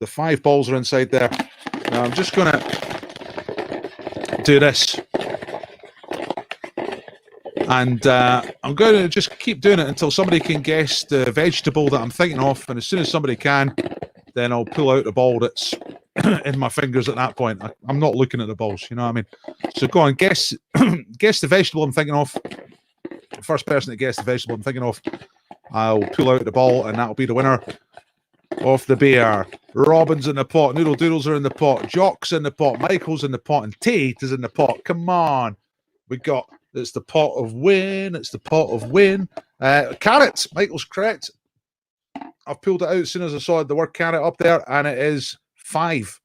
The 5 balls are inside there. Now I'm just going to do this. And I'm going to just keep doing it until somebody can guess the vegetable that I'm thinking of. And as soon as somebody can, then I'll pull out the ball that's in my fingers at that point. I'm not looking at the balls, you know what I mean? So go on, guess the vegetable I'm thinking of. First person to guess the vegetable I'm thinking of, I'll pull out the ball, and that'll be the winner. of the beer. Robin's in the pot. Noodle Doodles are in the pot. Jock's in the pot. Michael's in the pot. And Tate is in the pot. Come on. It's the pot of win. It's the pot of win. Carrots. Michael's correct. I've pulled it out as soon as I saw the word carrot up there, and it is 5.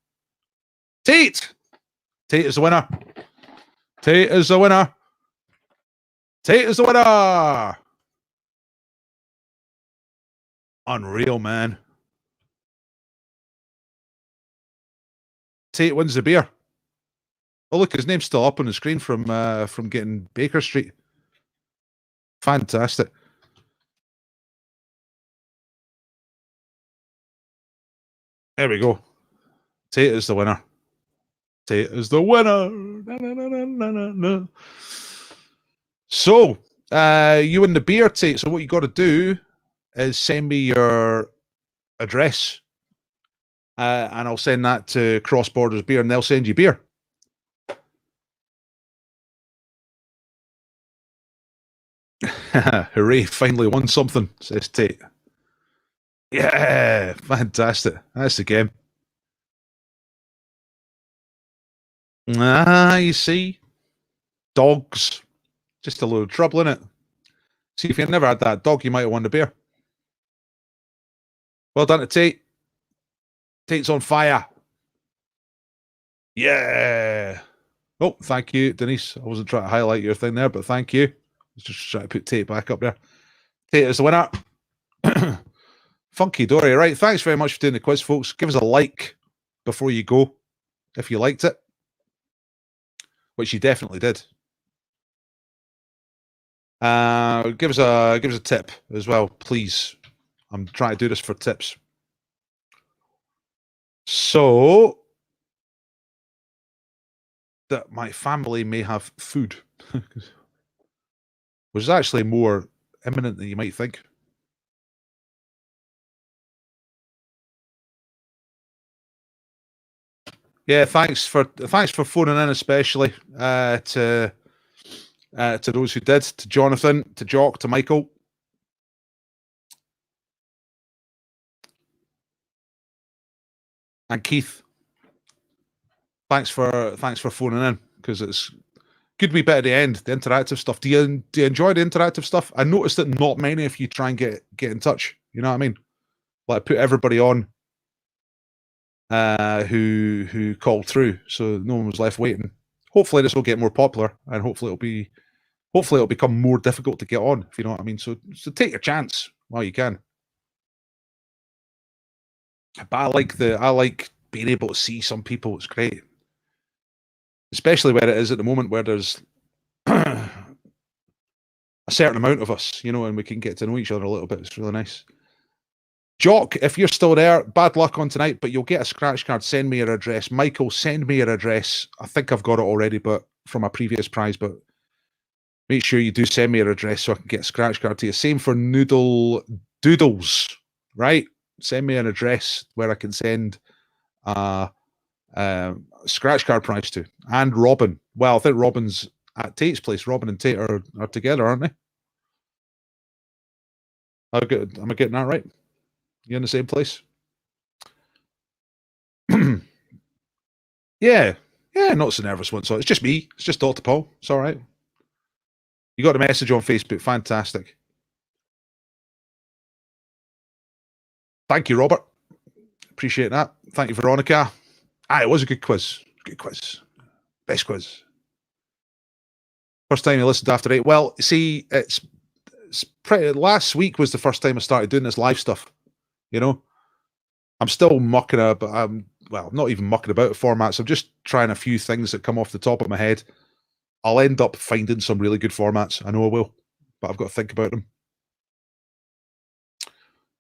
Tate. Tate is the winner. Tate is the winner. Tate is the winner. Unreal, man. Tate wins the beer. Oh, look, his name's still up on the screen from getting Baker Street. Fantastic. There we go. Tate is the winner. Tate is the winner. Na, na, na, na, na, na. So, you win the beer, Tate. So what you got to do is send me your address, and I'll send that to Cross Borders Beer, and they'll send you beer. Hooray, finally won something, says Tate. Yeah, fantastic. That's the game. You see? Dogs. Just a load of trouble, in it. See, if you never had that dog, you might have won the beer. Well done to Tate. Tate's on fire. Yeah. Oh, thank you, Denise. I wasn't trying to highlight your thing there, but thank you. I was just trying to put Tate back up there. Tate is the winner. Funky Dory, right? Thanks very much for doing the quiz, folks. Give us a like before you go if you liked it, which you definitely did. Give us a tip as well, please. I'm trying to do this for tips. So that my family may have food, which is actually more imminent than you might think. Yeah, thanks for phoning in, especially to those who did, to Jonathan, to Jock, to Michael. And Keith. Thanks for phoning in, because it's good wee bit at the end, the interactive stuff. Do you enjoy the interactive stuff? I noticed that not many of you try and get in touch. You know what I mean? Like, put everybody on who called through, so no one was left waiting. Hopefully this will get more popular, and hopefully it'll become more difficult to get on, if you know what I mean. So take your chance while you can. But I like being able to see some people. It's great, especially where it is at the moment, where there's a certain amount of us, you know, and we can get to know each other a little bit. It's really nice. Jock, if you're still there, bad luck on tonight, but you'll get a scratch card. Send me your address. Michael, send me your address. I think I've got it already, but from a previous prize, but make sure you do send me your address so I can get a scratch card to you. Same for Noodle Doodles, right? Send me an address where I can send a scratch card prize to. And Robin. Well, I think Robin's at Tate's place. Robin and Tate are together, aren't they? Am I getting that right? You in the same place? Yeah, not so nervous one. So it's just me. It's just Dr. Paul. It's all right. You got a message on Facebook. Fantastic. Thank you, Robert. Appreciate that. Thank you, Veronica. It was a good quiz. Good quiz. Best quiz. First time you listened after 8. Well, see, it's pretty. Last week was the first time I started doing this live stuff. You know, I'm still mucking about. I'm not even mucking about formats. I'm just trying a few things that come off the top of my head. I'll end up finding some really good formats. I know I will, but I've got to think about them.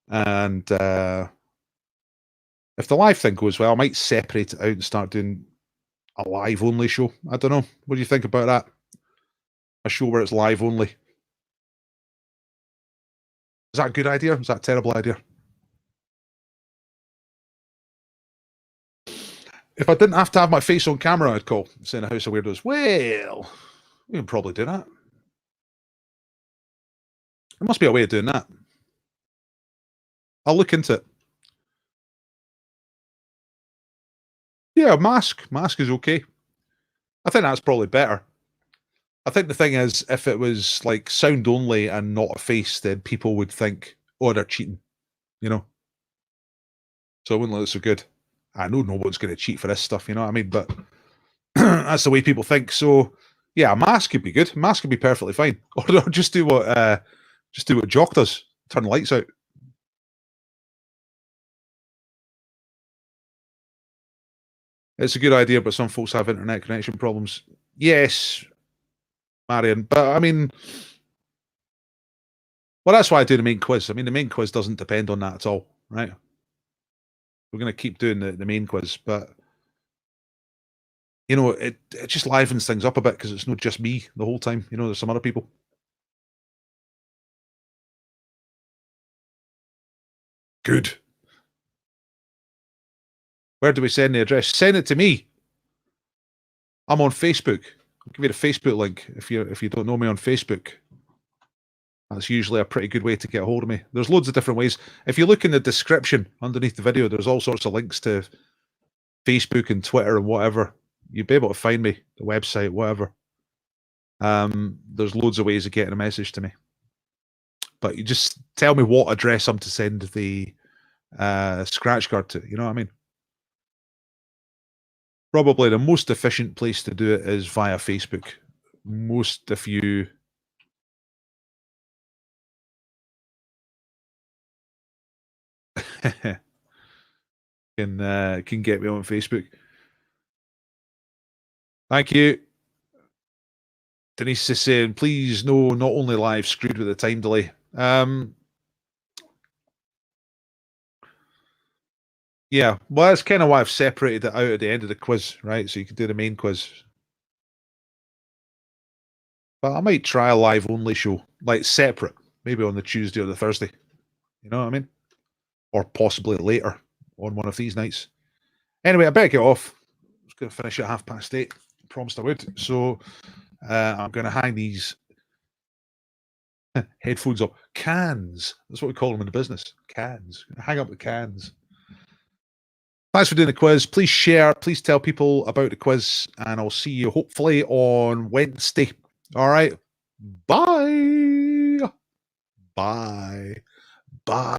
And if the live thing goes well, I might separate it out and start doing a live only show. I don't know. What do you think about that? A show where it's live only. Is that a good idea? Is that a terrible idea? If I didn't have to have my face on camera, I'd call saying a House of Weirdos. Well, we can probably do that. There must be a way of doing that. I'll look into it. Yeah, mask is okay. I think that's probably better. I think the thing is, if it was like sound only and not a face, then people would think, oh, they're cheating, you know? So it wouldn't look so good. I know no one's going to cheat for this stuff, you know what I mean? But that's the way people think. So yeah, a mask could be good. A mask could be perfectly fine. Or just do what Jock does. Turn the lights out. It's a good idea, but some folks have internet connection problems. Yes, Marion. But I mean, well, that's why I do the main quiz. I mean, the main quiz doesn't depend on that at all, right? We're going to keep doing the main quiz, but you know, it just livens things up a bit because it's not just me the whole time. You know, there's some other people. Good. Where do we send the address? Send it to me. I'm on Facebook. I'll give you the Facebook link if you don't know me on Facebook. That's usually a pretty good way to get a hold of me. There's loads of different ways. If you look in the description underneath the video, there's all sorts of links to Facebook and Twitter and whatever. You'll be able to find me, the website, whatever. There's loads of ways of getting a message to me. But you just tell me what address I'm to send the scratch card to. You know what I mean? Probably the most efficient place to do it is via Facebook. Most of you can get me on Facebook. Thank you. Denise is saying, please no, not only live, screwed with the time delay. Yeah, well, that's kind of why I've separated it out at the end of the quiz, right? So you can do the main quiz. But I might try a live only show, like separate, maybe on the Tuesday or the Thursday. You know what I mean? Or possibly later on one of these nights. Anyway, I better get off. I was going to finish at 8:30. Promised I would. So I'm going to hang these headphones up. Cans. That's what we call them in the business. Cans. Hang up the cans. Thanks for doing the quiz. Please share. Please tell people about the quiz. And I'll see you hopefully on Wednesday. All right. Bye. Bye. Bye.